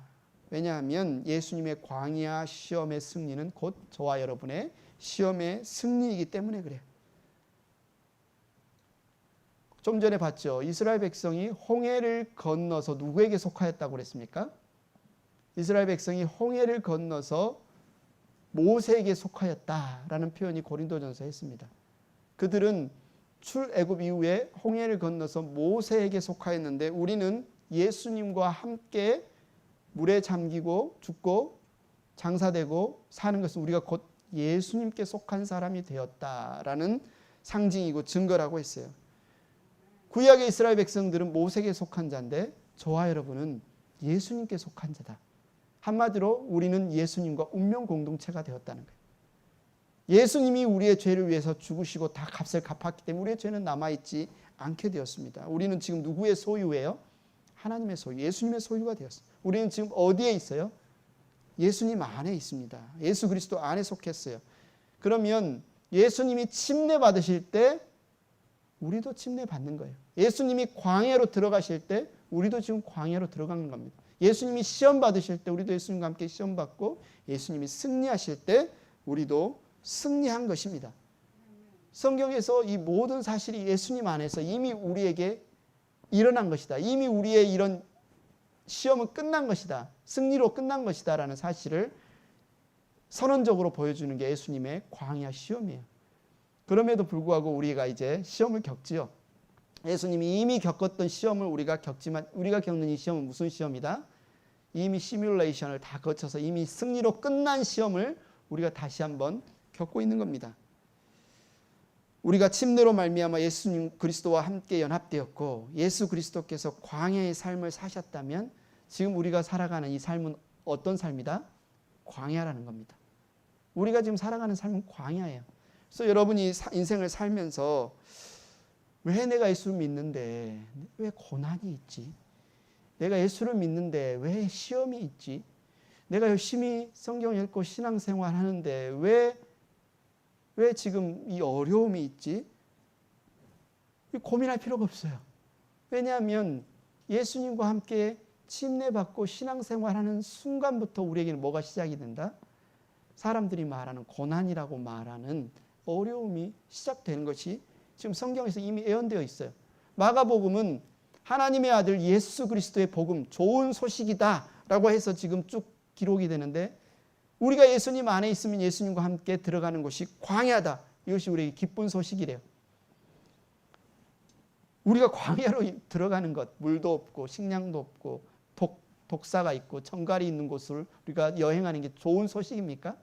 왜냐하면 예수님의 광야 시험의 승리는 곧 저와 여러분의 시험의 승리이기 때문에 그래요. 좀 전에 봤죠. 이스라엘 백성이 홍해를 건너서 누구에게 속하였다고 그랬습니까? 이스라엘 백성이 홍해를 건너서 모세에게 속하였다라는 표현이 고린도전서에 있습니다. 그들은 출애굽 이후에 홍해를 건너서 모세에게 속하였는데 우리는 예수님과 함께 물에 잠기고 죽고 장사되고 사는 것은 우리가 곧 예수님께 속한 사람이 되었다라는 상징이고 증거라고 했어요. 구약의 이스라엘 백성들은 모세에게 속한 자인데 저와 여러분은 예수님께 속한 자다. 한마디로 우리는 예수님과 운명 공동체가 되었다는 거예요. 예수님이 우리의 죄를 위해서 죽으시고 다 값을 갚았기 때문에 우리의 죄는 남아있지 않게 되었습니다. 우리는 지금 누구의 소유예요? 하나님의 소유, 예수님의 소유가 되었어요. 우리는 지금 어디에 있어요? 예수님 안에 있습니다. 예수 그리스도 안에 속했어요. 그러면 예수님이 침례 받으실 때 우리도 침례 받는 거예요. 예수님이 광야로 들어가실 때 우리도 지금 광야로 들어가는 겁니다. 예수님이 시험 받으실 때 우리도 예수님과 함께 시험 받고 예수님이 승리하실 때 우리도 승리한 것입니다. 성경에서 이 모든 사실이 예수님 안에서 이미 우리에게 일어난 것이다. 이미 우리의 이런 시험은 끝난 것이다. 승리로 끝난 것이다 라는 사실을 선언적으로 보여주는 게 예수님의 광야 시험이에요. 그럼에도 불구하고 우리가 이제 시험을 겪지요. 예수님이 이미 겪었던 시험을 우리가 겪지만 우리가 겪는 이 시험은 무슨 시험이다? 이미 시뮬레이션을 다 거쳐서 이미 승리로 끝난 시험을 우리가 다시 한번 겪고 있는 겁니다. 우리가 침례로 말미암아 예수님 그리스도와 함께 연합되었고 예수 그리스도께서 광야의 삶을 사셨다면 지금 우리가 살아가는 이 삶은 어떤 삶이다? 광야라는 겁니다. 우리가 지금 살아가는 삶은 광야예요. 그래서 여러분이 인생을 살면서 왜 내가 예수를 믿는데 왜 고난이 있지? 내가 예수를 믿는데 왜 시험이 있지? 내가 열심히 성경 읽고 신앙생활 하는데 왜 지금 이 어려움이 있지? 고민할 필요가 없어요. 왜냐하면 예수님과 함께 침례받고 신앙생활하는 순간부터 우리에게는 뭐가 시작이 된다? 사람들이 말하는 고난이라고 말하는 어려움이 시작되는 것이 지금 성경에서 이미 예언되어 있어요. 마가복음은 하나님의 아들 예수 그리스도의 복음, 좋은 소식이다 라고 해서 지금 쭉 기록이 되는데 우리가 예수님 안에 있으면 예수님과 함께 들어가는 곳이 광야다. 이것이 우리에게 기쁜 소식이래요. 우리가 광야로 들어가는 것, 물도 없고 식량도 없고 독사가 있고 정갈이 있는 곳을 우리가 여행하는 게 좋은 소식입니까?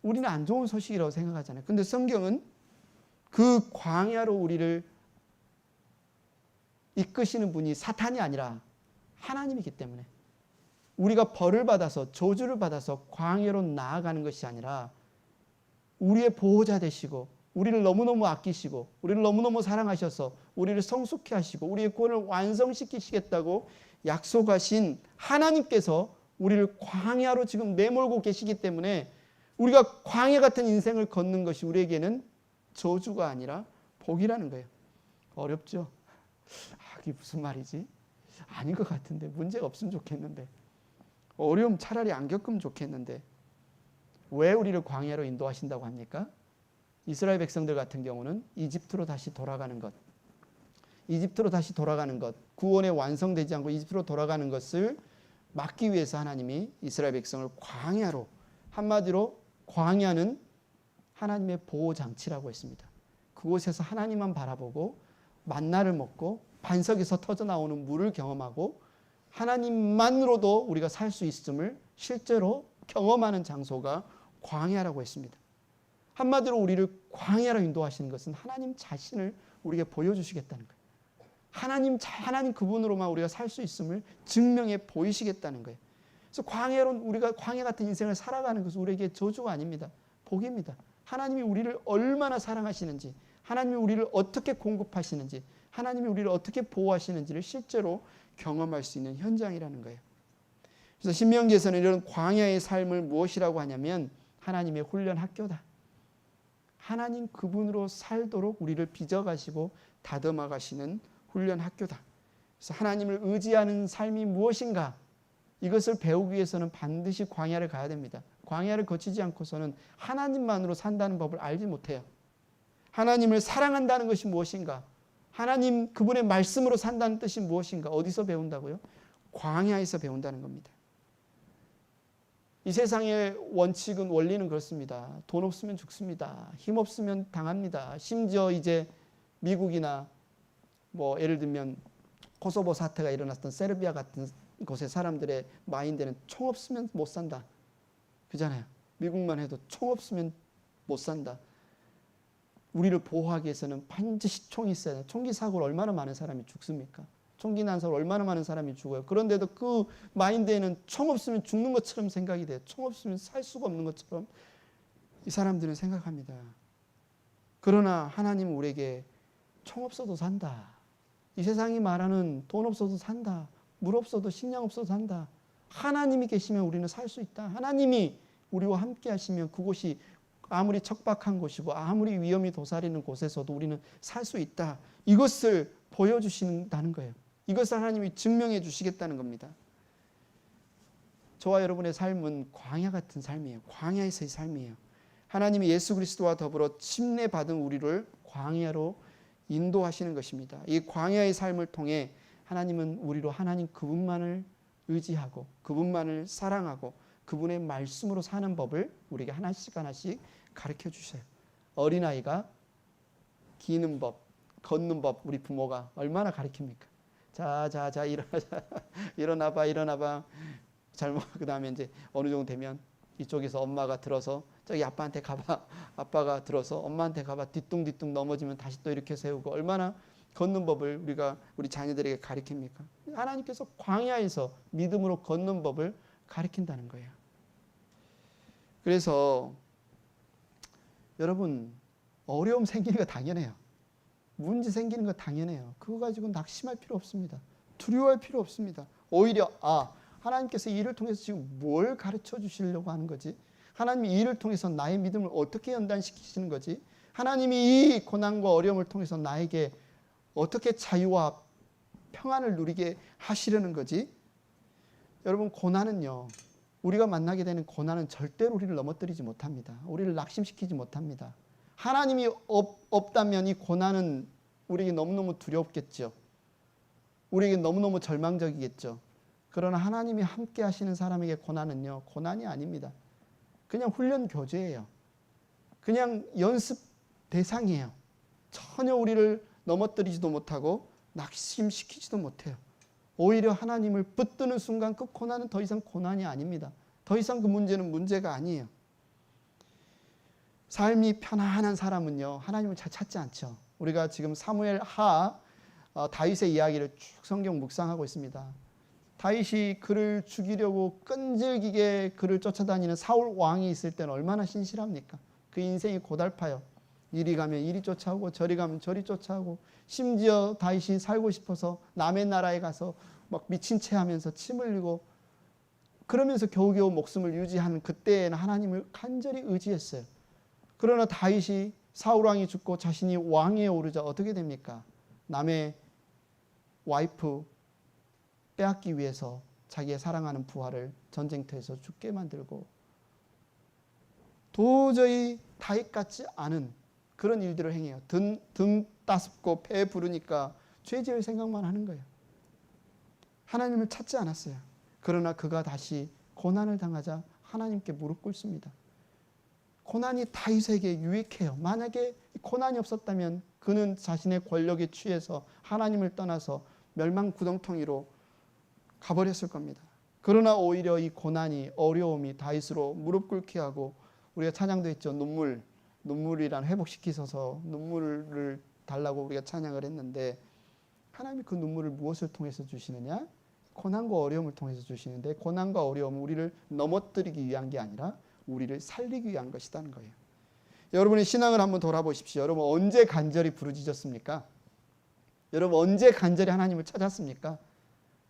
우리는 안 좋은 소식이라고 생각하잖아요. 근데 성경은 그 광야로 우리를 이끄시는 분이 사탄이 아니라 하나님이기 때문에 우리가 벌을 받아서 저주를 받아서 광야로 나아가는 것이 아니라 우리의 보호자 되시고 우리를 너무너무 아끼시고 우리를 너무너무 사랑하셔서 우리를 성숙케 하시고 우리의 구원을 완성시키시겠다고 약속하신 하나님께서 우리를 광야로 지금 내몰고 계시기 때문에 우리가 광야 같은 인생을 걷는 것이 우리에게는 저주가 아니라 복이라는 거예요. 어렵죠? 이게 무슨 말이지? 아닌 것 같은데 문제가 없으면 좋겠는데 어려움 차라리 안 겪으면 좋겠는데 왜 우리를 광야로 인도하신다고 합니까? 이스라엘 백성들 같은 경우는 이집트로 다시 돌아가는 것, 구원에 완성되지 않고 이집트로 돌아가는 것을 막기 위해서 하나님이 이스라엘 백성을 광야로, 한마디로 광야는 하나님의 보호장치라고 했습니다. 그곳에서 하나님만 바라보고 만나를 먹고 반석에서 터져나오는 물을 경험하고 하나님만으로도 우리가 살 수 있음을 실제로 경험하는 장소가 광야라고 했습니다. 한마디로 우리를 광야로 인도하시는 것은 하나님 자신을 우리에게 보여주시겠다는 거예요. 하나님 그분으로만 우리가 살 수 있음을 증명해 보이시겠다는 거예요. 그래서 우리가 광야 같은 인생을 살아가는 것은 우리에게 저주가 아닙니다. 복입니다. 하나님이 우리를 얼마나 사랑하시는지, 하나님이 우리를 어떻게 공급하시는지, 하나님이 우리를 어떻게 보호하시는지를 실제로 경험할 수 있는 현장이라는 거예요. 그래서 신명기에서는 이런 광야의 삶을 무엇이라고 하냐면 하나님의 훈련 학교다. 하나님 그분으로 살도록 우리를 빚어가시고 다듬어 가시는 훈련 학교다. 그래서 하나님을 의지하는 삶이 무엇인가? 이것을 배우기 위해서는 반드시 광야를 가야 됩니다. 광야를 거치지 않고서는 하나님만으로 산다는 법을 알지 못해요. 하나님을 사랑한다는 것이 무엇인가? 하나님 그분의 말씀으로 산다는 뜻이 무엇인가? 어디서 배운다고요? 광야에서 배운다는 겁니다. 이 세상의 원리는 그렇습니다. 돈 없으면 죽습니다. 힘 없으면 당합니다. 심지어 이제 미국이나 예를 들면 코소보 사태가 일어났던 세르비아 같은 곳의 사람들의 마인드는 총 없으면 못 산다. 그잖아요. 미국만 해도 총 없으면 못 산다. 우리를 보호하기 위해서는 반드시 총이 있어야 돼요. 총기 사고로 얼마나 많은 사람이 죽습니까? 총기 난사로 얼마나 많은 사람이 죽어요. 그런데도 그 마인드에는 총 없으면 죽는 것처럼 생각이 돼요. 총 없으면 살 수가 없는 것처럼 이 사람들은 생각합니다. 그러나 하나님은 우리에게 총 없어도 산다. 이 세상이 말하는 돈 없어도 산다. 물 없어도 식량 없어도 산다. 하나님이 계시면 우리는 살 수 있다. 하나님이 우리와 함께 하시면 그곳이 아무리 척박한 곳이고 아무리 위험이 도사리는 곳에서도 우리는 살 수 있다. 이것을 보여주신다는 거예요. 이것을 하나님이 증명해 주시겠다는 겁니다. 저와 여러분의 삶은 광야 같은 삶이에요. 광야에서의 삶이에요. 하나님이 예수 그리스도와 더불어 침례받은 우리를 광야로 인도하시는 것입니다. 이 광야의 삶을 통해 하나님은 우리로 하나님 그분만을 의지하고 그분만을 사랑하고 그분의 말씀으로 사는 법을 우리에게 하나씩 하나씩 가르쳐 주셔요. 어린아이가 기는 법, 걷는 법 우리 부모가 얼마나 가르칩니까? 자 일어나봐. 잘못 그다음에 이제 어느 정도 되면 이쪽에서 엄마가 들어서 저기 아빠한테 가봐. 아빠가 들어서 엄마한테 가봐. 뒤뚱뒤뚱 넘어지면 다시 또 이렇게 세우고 얼마나 걷는 법을 우리가 우리 자녀들에게 가르칩니까? 하나님께서 광야에서 믿음으로 걷는 법을 가르친다는 거예요. 그래서 여러분 어려움 생기는 거 당연해요. 문제 생기는 거 당연해요. 그거 가지고 낙심할 필요 없습니다. 두려워할 필요 없습니다. 오히려 하나님께서 이 일을 통해서 지금 뭘 가르쳐 주시려고 하는 거지? 하나님이 이 일을 통해서 나의 믿음을 어떻게 연단시키시는 거지? 하나님이 이 고난과 어려움을 통해서 나에게 어떻게 자유와 평안을 누리게 하시려는 거지? 여러분 고난은요. 우리가 만나게 되는 고난은 절대로 우리를 넘어뜨리지 못합니다. 우리를 낙심시키지 못합니다. 하나님이 없다면 이 고난은 우리에게 너무너무 두렵겠죠. 우리에게 너무너무 절망적이겠죠. 그러나 하나님이 함께 하시는 사람에게 고난은요. 고난이 아닙니다. 그냥 훈련 교재예요. 그냥 연습 대상이에요. 전혀 우리를 넘어뜨리지도 못하고 낙심시키지도 못해요. 오히려 하나님을 붙드는 순간 그 고난은 더 이상 고난이 아닙니다. 더 이상 그 문제는 문제가 아니에요. 삶이 편안한 사람은요. 하나님을 잘 찾지 않죠. 우리가 지금 사무엘 하 다윗의 이야기를 쭉 성경 묵상하고 있습니다. 다윗이 그를 죽이려고 끈질기게 그를 쫓아다니는 사울 왕이 있을 때는 얼마나 신실합니까? 그 인생이 고달파요. 이리 가면 이리 쫓아오고 저리 가면 저리 쫓아오고 심지어 다윗이 살고 싶어서 남의 나라에 가서 막 미친 채 하면서 침 흘리고 그러면서 겨우겨우 목숨을 유지하는 그때에는 하나님을 간절히 의지했어요. 그러나 다윗이 사울왕이 죽고 자신이 왕위에 오르자 어떻게 됩니까? 남의 와이프 빼앗기 위해서 자기의 사랑하는 부하를 전쟁터에서 죽게 만들고 도저히 다윗 같지 않은 그런 일들을 행해요. 등 따숩고 배 부르니까 죄 지을 생각만 하는 거예요. 하나님을 찾지 않았어요. 그러나 그가 다시 고난을 당하자 하나님께 무릎 꿇습니다. 고난이 다윗에게 유익해요. 만약에 고난이 없었다면 그는 자신의 권력에 취해서 하나님을 떠나서 멸망구덩텅이로 가버렸을 겁니다. 그러나 오히려 이 고난이 어려움이 다윗으로 무릎 꿇게 하고 우리가 찬양도 했죠. 눈물이란 회복시키셔서 눈물을 달라고 우리가 찬양을 했는데 하나님이 그 눈물을 무엇을 통해서 주시느냐? 고난과 어려움을 통해서 주시는데 고난과 어려움은 우리를 넘어뜨리기 위한 게 아니라 우리를 살리기 위한 것이라는 거예요. 여러분의 신앙을 한번 돌아보십시오. 여러분 언제 간절히 부르짖었습니까? 여러분 언제 간절히 하나님을 찾았습니까?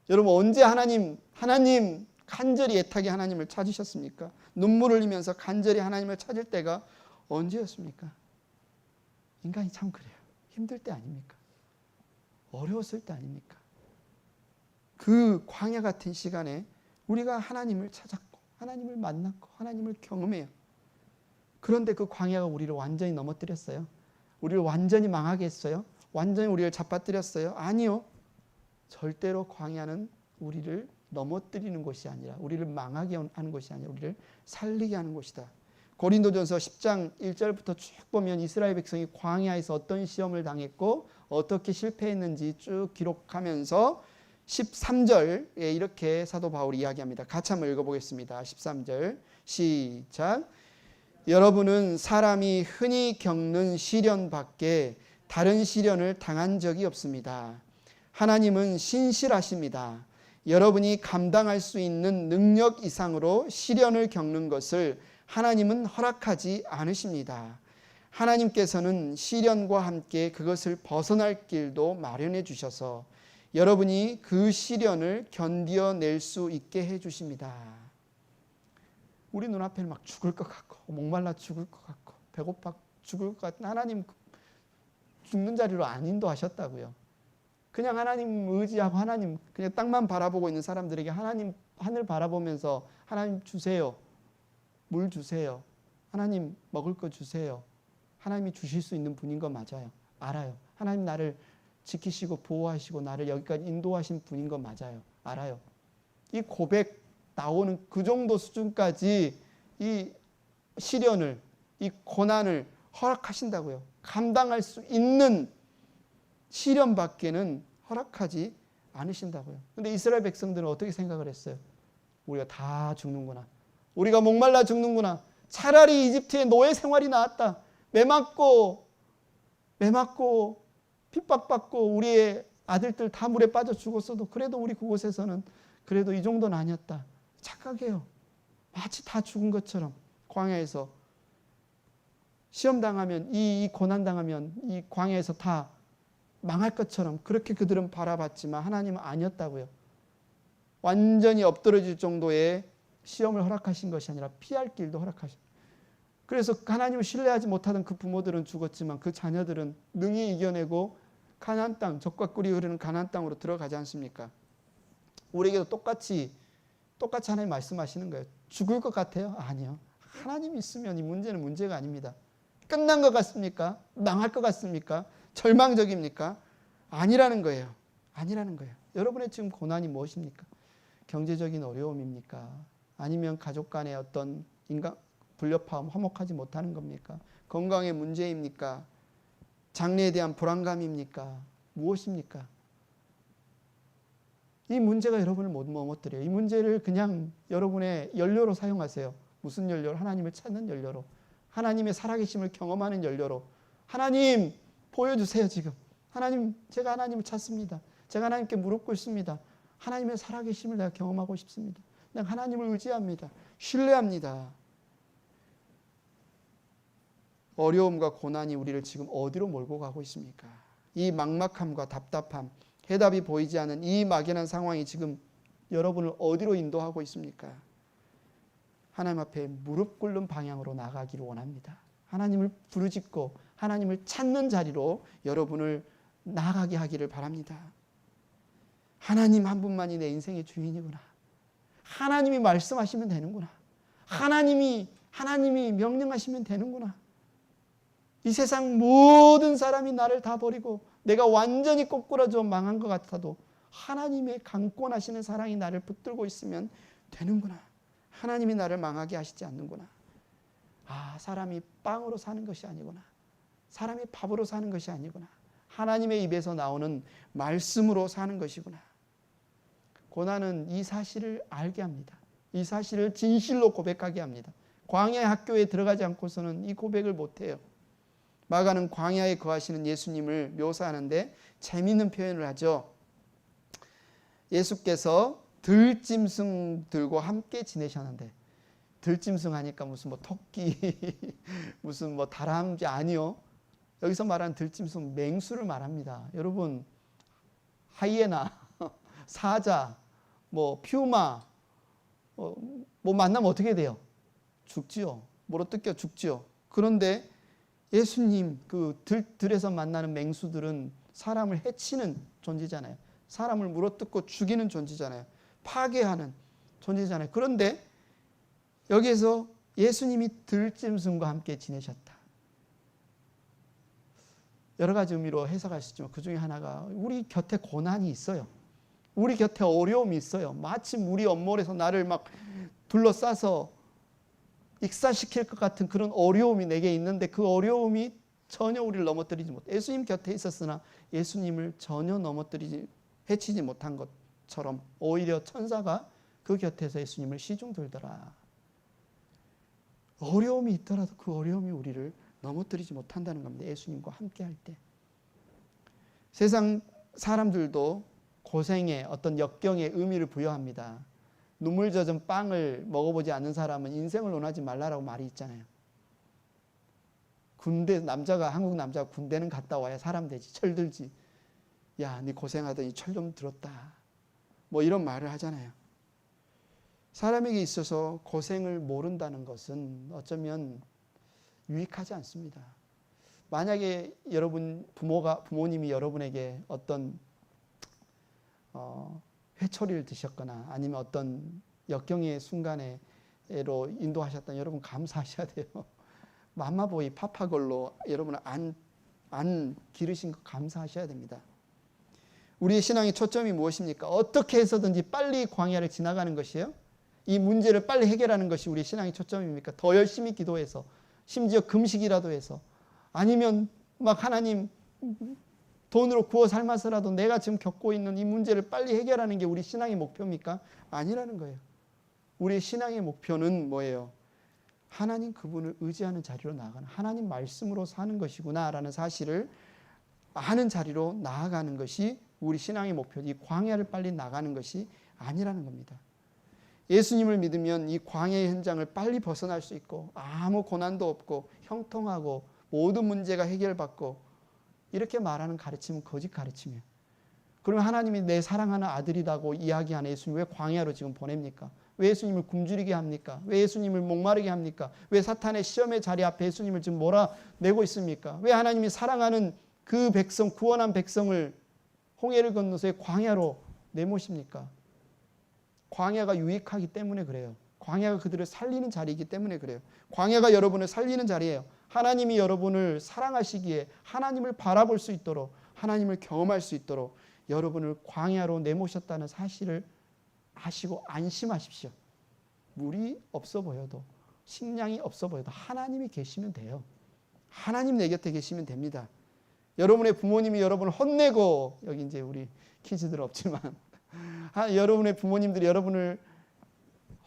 여러분 언제 하나님 간절히 애타게 하나님을 찾으셨습니까? 눈물을 흘리면서 간절히 하나님을 찾을 때가 언제였습니까? 인간이 참 그래요. 힘들 때 아닙니까? 어려웠을 때 아닙니까? 그 광야 같은 시간에 우리가 하나님을 찾았고 하나님을 만났고 하나님을 경험해요. 그런데 그 광야가 우리를 완전히 넘어뜨렸어요. 우리를 완전히 망하게 했어요. 완전히 우리를 잡아뜨렸어요. 아니요. 절대로 광야는 우리를 넘어뜨리는 곳이 아니라 우리를 망하게 하는 곳이 아니라 우리를 살리게 하는 곳이다. 고린도전서 10장 1절부터 쭉 보면 이스라엘 백성이 광야에서 어떤 시험을 당했고 어떻게 실패했는지 쭉 기록하면서 13절에 이렇게 사도 바울이 이야기합니다. 같이 한번 읽어보겠습니다. 13절 시작. 여러분은 사람이 흔히 겪는 시련 밖에 다른 시련을 당한 적이 없습니다. 하나님은 신실하십니다. 여러분이 감당할 수 있는 능력 이상으로 시련을 겪는 것을 하나님은 허락하지 않으십니다. 하나님께서는 시련과 함께 그것을 벗어날 길도 마련해 주셔서 여러분이 그 시련을 견뎌낼 수 있게 해 주십니다. 우리 눈앞에 막 죽을 것 같고 목말라 죽을 것 같고 배고파 죽을 것 같은 하나님 죽는 자리로 안 인도하셨다고요. 그냥 하나님 의지하고 하나님 그냥 땅만 바라보고 있는 사람들에게 하나님 하늘 바라보면서 하나님 주세요. 물 주세요. 하나님 먹을 거 주세요. 하나님이 주실 수 있는 분인 거 맞아요. 알아요. 하나님 나를 지키시고 보호하시고 나를 여기까지 인도하신 분인 거 맞아요. 알아요. 이 고백 나오는 그 정도 수준까지 이 시련을 이 고난을 허락하신다고요. 감당할 수 있는 시련밖에는 허락하지 않으신다고요. 근데 이스라엘 백성들은 어떻게 생각을 했어요? 우리가 다 죽는구나. 우리가 목말라 죽는구나. 차라리 이집트의 노예 생활이 나았다. 매맞고 핍박받고 우리의 아들들 다 물에 빠져 죽었어도 그래도 우리 그곳에서는 그래도 이 정도는 아니었다. 착각해요. 마치 다 죽은 것처럼 광야에서 시험 당하면 이 고난 당하면 이 광야에서 다 망할 것처럼 그렇게 그들은 바라봤지만 하나님은 아니었다고요. 완전히 엎드러질 정도의 시험을 허락하신 것이 아니라 피할 길도 허락하신. 그래서 하나님을 신뢰하지 못하던 그 부모들은 죽었지만 그 자녀들은 능히 이겨내고 가나안 땅, 젖과 꿀이 흐르는 가나안 땅으로 들어가지 않습니까? 우리에게도 똑같이 하나님 말씀하시는 거예요. 죽을 것 같아요? 아니요. 하나님이 있으면 이 문제는 문제가 아닙니다. 끝난 것 같습니까? 망할 것 같습니까? 절망적입니까? 아니라는 거예요. 아니라는 거예요. 여러분의 지금 고난이 무엇입니까? 경제적인 어려움입니까? 아니면 가족 간의 어떤 불협화음, 화목하지 못하는 겁니까? 건강의 문제입니까? 장래에 대한 불안감입니까? 무엇입니까? 이 문제가 여러분을 못 넘어뜨려요. 이 문제를 그냥 여러분의 연료로 사용하세요. 무슨 연료로? 하나님을 찾는 연료로. 하나님의 살아계심을 경험하는 연료로. 하나님 보여주세요 지금. 하나님 제가 하나님을 찾습니다. 제가 하나님께 무릎 꿇습니다. 하나님의 살아계심을 내가 경험하고 싶습니다. 내가 하나님을 의지합니다. 신뢰합니다. 어려움과 고난이 우리를 지금 어디로 몰고 가고 있습니까? 이 막막함과 답답함, 해답이 보이지 않는 이 막연한 상황이 지금 여러분을 어디로 인도하고 있습니까? 하나님 앞에 무릎 꿇는 방향으로 나가기를 원합니다. 하나님을 부르짖고 하나님을 찾는 자리로 여러분을 나가게 하기를 바랍니다. 하나님 한 분만이 내 인생의 주인이구나. 하나님이 말씀하시면 되는구나. 하나님이 명령하시면 되는구나. 이 세상 모든 사람이 나를 다 버리고 내가 완전히 꼬꾸라져 망한 것 같아도 하나님의 강권하시는 사랑이 나를 붙들고 있으면 되는구나. 하나님이 나를 망하게 하시지 않는구나. 사람이 빵으로 사는 것이 아니구나. 사람이 밥으로 사는 것이 아니구나. 하나님의 입에서 나오는 말씀으로 사는 것이구나. 고난은 이 사실을 알게 합니다. 이 사실을 진실로 고백하게 합니다. 광야의 학교에 들어가지 않고서는 이 고백을 못해요. 마가는 광야에 거하시는 예수님을 묘사하는데 재미있는 표현을 하죠. 예수께서 들짐승들과 함께 지내셨는데, 들짐승 하니까 무슨 토끼 무슨 다람쥐 아니요. 여기서 말하는 들짐승 맹수를 말합니다. 여러분 하이에나 사자 퓨마 만나면 어떻게 돼요? 죽지요. 물어뜯겨 죽지요. 그런데 예수님 그 들에서 만나는 맹수들은 사람을 해치는 존재잖아요. 사람을 물어뜯고 죽이는 존재잖아요. 파괴하는 존재잖아요. 그런데 여기에서 예수님이 들짐승과 함께 지내셨다. 여러 가지 의미로 해석할 수 있지만 그 중에 하나가 우리 곁에 고난이 있어요. 우리 곁에 어려움이 있어요. 마침 우리 엄몰에서 나를 막 둘러싸서 익사시킬 것 같은 그런 어려움이 내게 있는데 그 어려움이 전혀 우리를 넘어뜨리지 못. 예수님 곁에 있었으나 예수님을 전혀 해치지 못한 것처럼 오히려 천사가 그 곁에서 예수님을 시중 들더라. 어려움이 있더라도 그 어려움이 우리를 넘어뜨리지 못한다는 겁니다. 예수님과 함께 할 때. 세상 사람들도 고생에 어떤 역경에 의미를 부여합니다. 눈물 젖은 빵을 먹어보지 않는 사람은 인생을 논하지 말라라고 말이 있잖아요. 한국 남자가 군대는 갔다 와야 사람 되지, 철들지. 야, 네 고생하더니 철 좀 들었다. 뭐 이런 말을 하잖아요. 사람에게 있어서 고생을 모른다는 것은 어쩌면 유익하지 않습니다. 만약에 부모님이 여러분에게 어떤 회초리를 드셨거나 아니면 어떤 역경의 순간에로 인도하셨다면 여러분 감사하셔야 돼요. 맘마보이 파파걸로 여러분을 안 기르신 거 감사하셔야 됩니다. 우리의 신앙의 초점이 무엇입니까? 어떻게 해서든지 빨리 광야를 지나가는 것이에요? 이 문제를 빨리 해결하는 것이 우리의 신앙의 초점입니까? 더 열심히 기도해서 심지어 금식이라도 해서 아니면 막 하나님 돈으로 구워 삶아서라도 내가 지금 겪고 있는 이 문제를 빨리 해결하는 게 우리 신앙의 목표입니까? 아니라는 거예요. 우리의 신앙의 목표는 뭐예요? 하나님 그분을 의지하는 자리로 나아가는, 하나님 말씀으로 사는 것이구나 라는 사실을 아는 자리로 나아가는 것이 우리 신앙의 목표지, 광야를 빨리 나가는 것이 아니라는 겁니다. 예수님을 믿으면 이 광야의 현장을 빨리 벗어날 수 있고 아무 고난도 없고 형통하고 모든 문제가 해결받고 이렇게 말하는 가르침은 거짓 가르침이에요. 그러면 하나님이 내 사랑하는 아들이라고 이야기하는 예수님 왜 광야로 지금 보냅니까? 왜 예수님을 굶주리게 합니까? 왜 예수님을 목마르게 합니까? 왜 사탄의 시험의 자리 앞에 예수님을 지금 몰아내고 있습니까? 왜 하나님이 사랑하는 그 백성, 구원한 백성을 홍해를 건너서 광야로 내모십니까? 광야가 유익하기 때문에 그래요. 광야가 그들을 살리는 자리이기 때문에 그래요. 광야가 여러분을 살리는 자리예요. 하나님이 여러분을 사랑하시기에 하나님을 바라볼 수 있도록, 하나님을 경험할 수 있도록 여러분을 광야로 내모셨다는 사실을 아시고 안심하십시오. 물이 없어 보여도, 식량이 없어 보여도 하나님이 계시면 돼요. 하나님 내 곁에 계시면 됩니다. 여러분의 부모님이 여러분을 혼내고, 여기 이제 우리 키즈들 없지만 여러분의 부모님들이 여러분을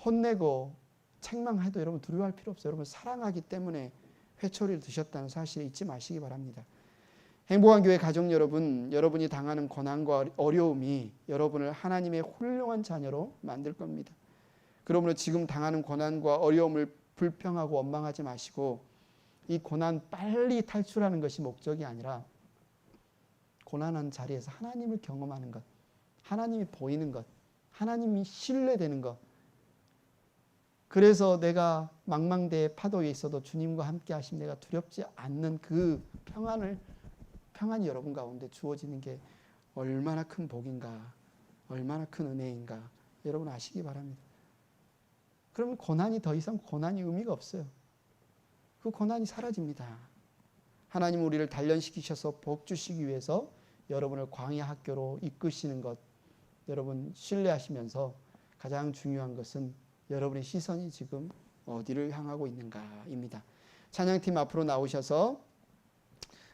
혼내고 책망해도 여러분 두려워할 필요 없어요. 여러분 사랑하기 때문에 회초리를 드셨다는 사실을 잊지 마시기 바랍니다. 행복한 교회 가족 여러분, 여러분이 당하는 고난과 어려움이 여러분을 하나님의 훌륭한 자녀로 만들 겁니다. 그러므로 지금 당하는 고난과 어려움을 불평하고 원망하지 마시고 이 고난 빨리 탈출하는 것이 목적이 아니라 고난한 자리에서 하나님을 경험하는 것, 하나님이 보이는 것, 하나님이 신뢰되는 것. 그래서 내가 망망대해 파도 위에 있어도 주님과 함께 하시면 내가 두렵지 않는 그 평안이 여러분 가운데 주어지는 게 얼마나 큰 복인가, 얼마나 큰 은혜인가 여러분 아시기 바랍니다. 그러면 고난이 더 이상 고난이 의미가 없어요. 그 고난이 사라집니다. 하나님 우리를 단련시키셔서 복 주시기 위해서 여러분을 광야 학교로 이끄시는 것 여러분 신뢰하시면서 가장 중요한 것은 여러분의 시선이 지금 어디를 향하고 있는가입니다. 찬양팀 앞으로 나오셔서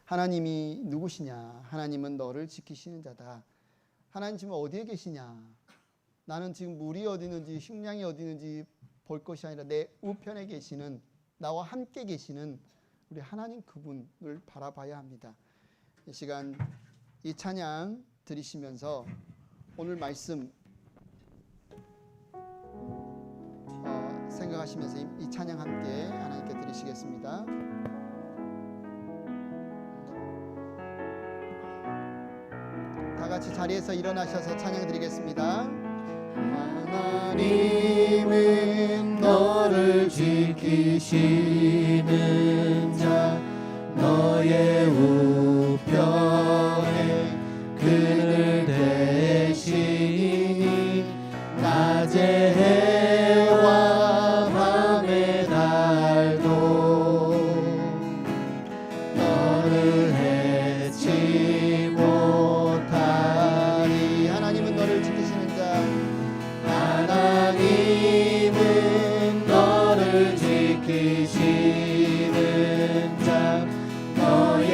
하나님이 누구시냐? 하나님은 너를 지키시는 자다. 하나님 지금 어디에 계시냐? 나는 지금 물이 어디 있는지 식량이 어디 있는지 볼 것이 아니라 내 우편에 계시는 나와 함께 계시는 우리 하나님 그분을 바라봐야 합니다. 이 시간 이 찬양 들으시면서 오늘 말씀 생각하시면서 이 찬양 함께 하나님께 드리시겠습니다. 다 같이 자리에서 일어나셔서 찬양 드리겠습니다. 하나님은 너를 지키시는 자 너의 우편에 그늘 되시니 낮에 해와 밤에 달도 너를 해치 못하리. 하나님은 너를 지키시는 자 하나님은 너를 지키시는 자 너의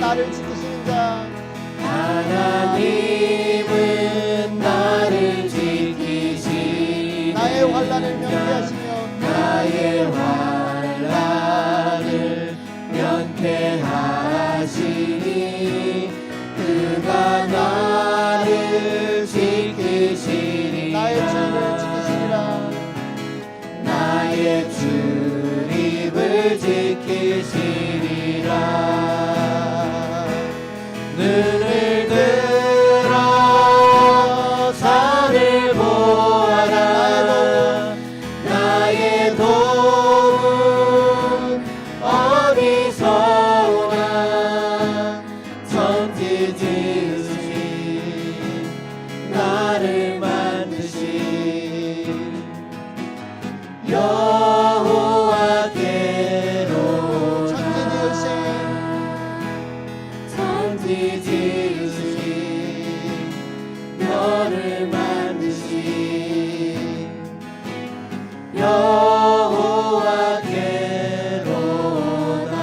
나를 지키시는 자. 하나님은 나를 지키시니 나의 환난을 면케하시며 나의 환난을 면케하시니 그가 나를 지키시니 나의 주님을 지키시리라. 나의 주님을 지키시리라. 눈을 들어 산을 보아라. 나의 도움 어디서 오나. 천지 지으신 나를 만드신 여호와께로 천지 지으신 너를 만드신 여호와께로다.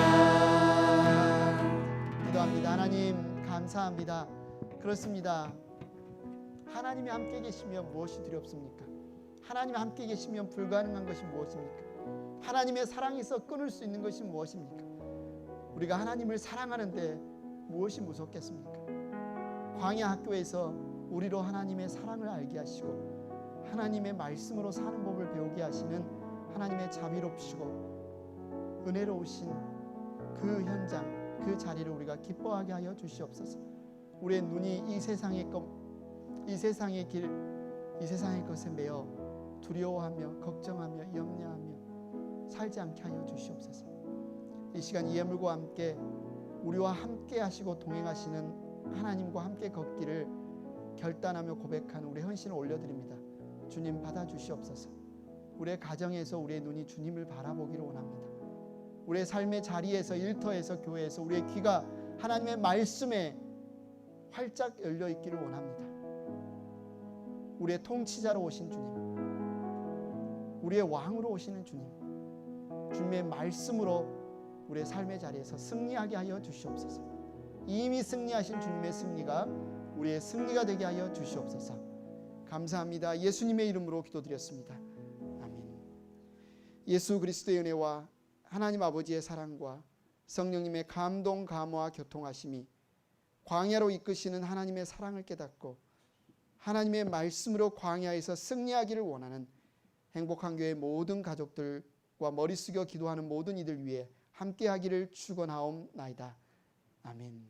기도합니다. 하나님 감사합니다. 그렇습니다. 하나님이 함께 계시면 무엇이 두렵습니까? 하나님이 함께 계시면 불가능한 것이 무엇입니까? 하나님의 사랑에서 끊을 수 있는 것이 무엇입니까? 우리가 하나님을 사랑하는데 무엇이 무섭겠습니까? 광야 학교에서 우리로 하나님의 사랑을 알게 하시고 하나님의 말씀으로 사는 법을 배우게 하시는 하나님의 자비롭시고 은혜로우신 그 현장, 그 자리를 우리가 기뻐하게 하여 주시옵소서. 우리의 눈이 이 세상의 길, 이 세상의 것에 매여 두려워하며 걱정하며 염려하며 살지 않게 하여 주시옵소서. 이 시간 이 예물과 함께 우리와 함께 하시고 동행하시는 하나님과 함께 걷기를 결단하며 고백하는 우리 헌신을 올려드립니다. 주님 받아주시옵소서. 우리의 가정에서 우리의 눈이 주님을 바라보기를 원합니다. 우리의 삶의 자리에서, 일터에서, 교회에서 우리의 귀가 하나님의 말씀에 활짝 열려 있기를 원합니다. 우리의 통치자로 오신 주님, 우리의 왕으로 오시는 주님, 주님의 말씀으로 우리의 삶의 자리에서 승리하게 하여 주시옵소서. 이미 승리하신 주님의 승리가 우리의 승리가 되게 하여 주시옵소서. 감사합니다. 예수님의 이름으로 기도드렸습니다. 아멘. 예수 그리스도의 은혜와 하나님 아버지의 사랑과 성령님의 감동, 감화와 교통하심이 광야로 이끄시는 하나님의 사랑을 깨닫고 하나님의 말씀으로 광야에서 승리하기를 원하는 행복한 교회 모든 가족들과 머리 숙여 기도하는 모든 이들 위해 함께하기를 축원하옵나이다. 아멘.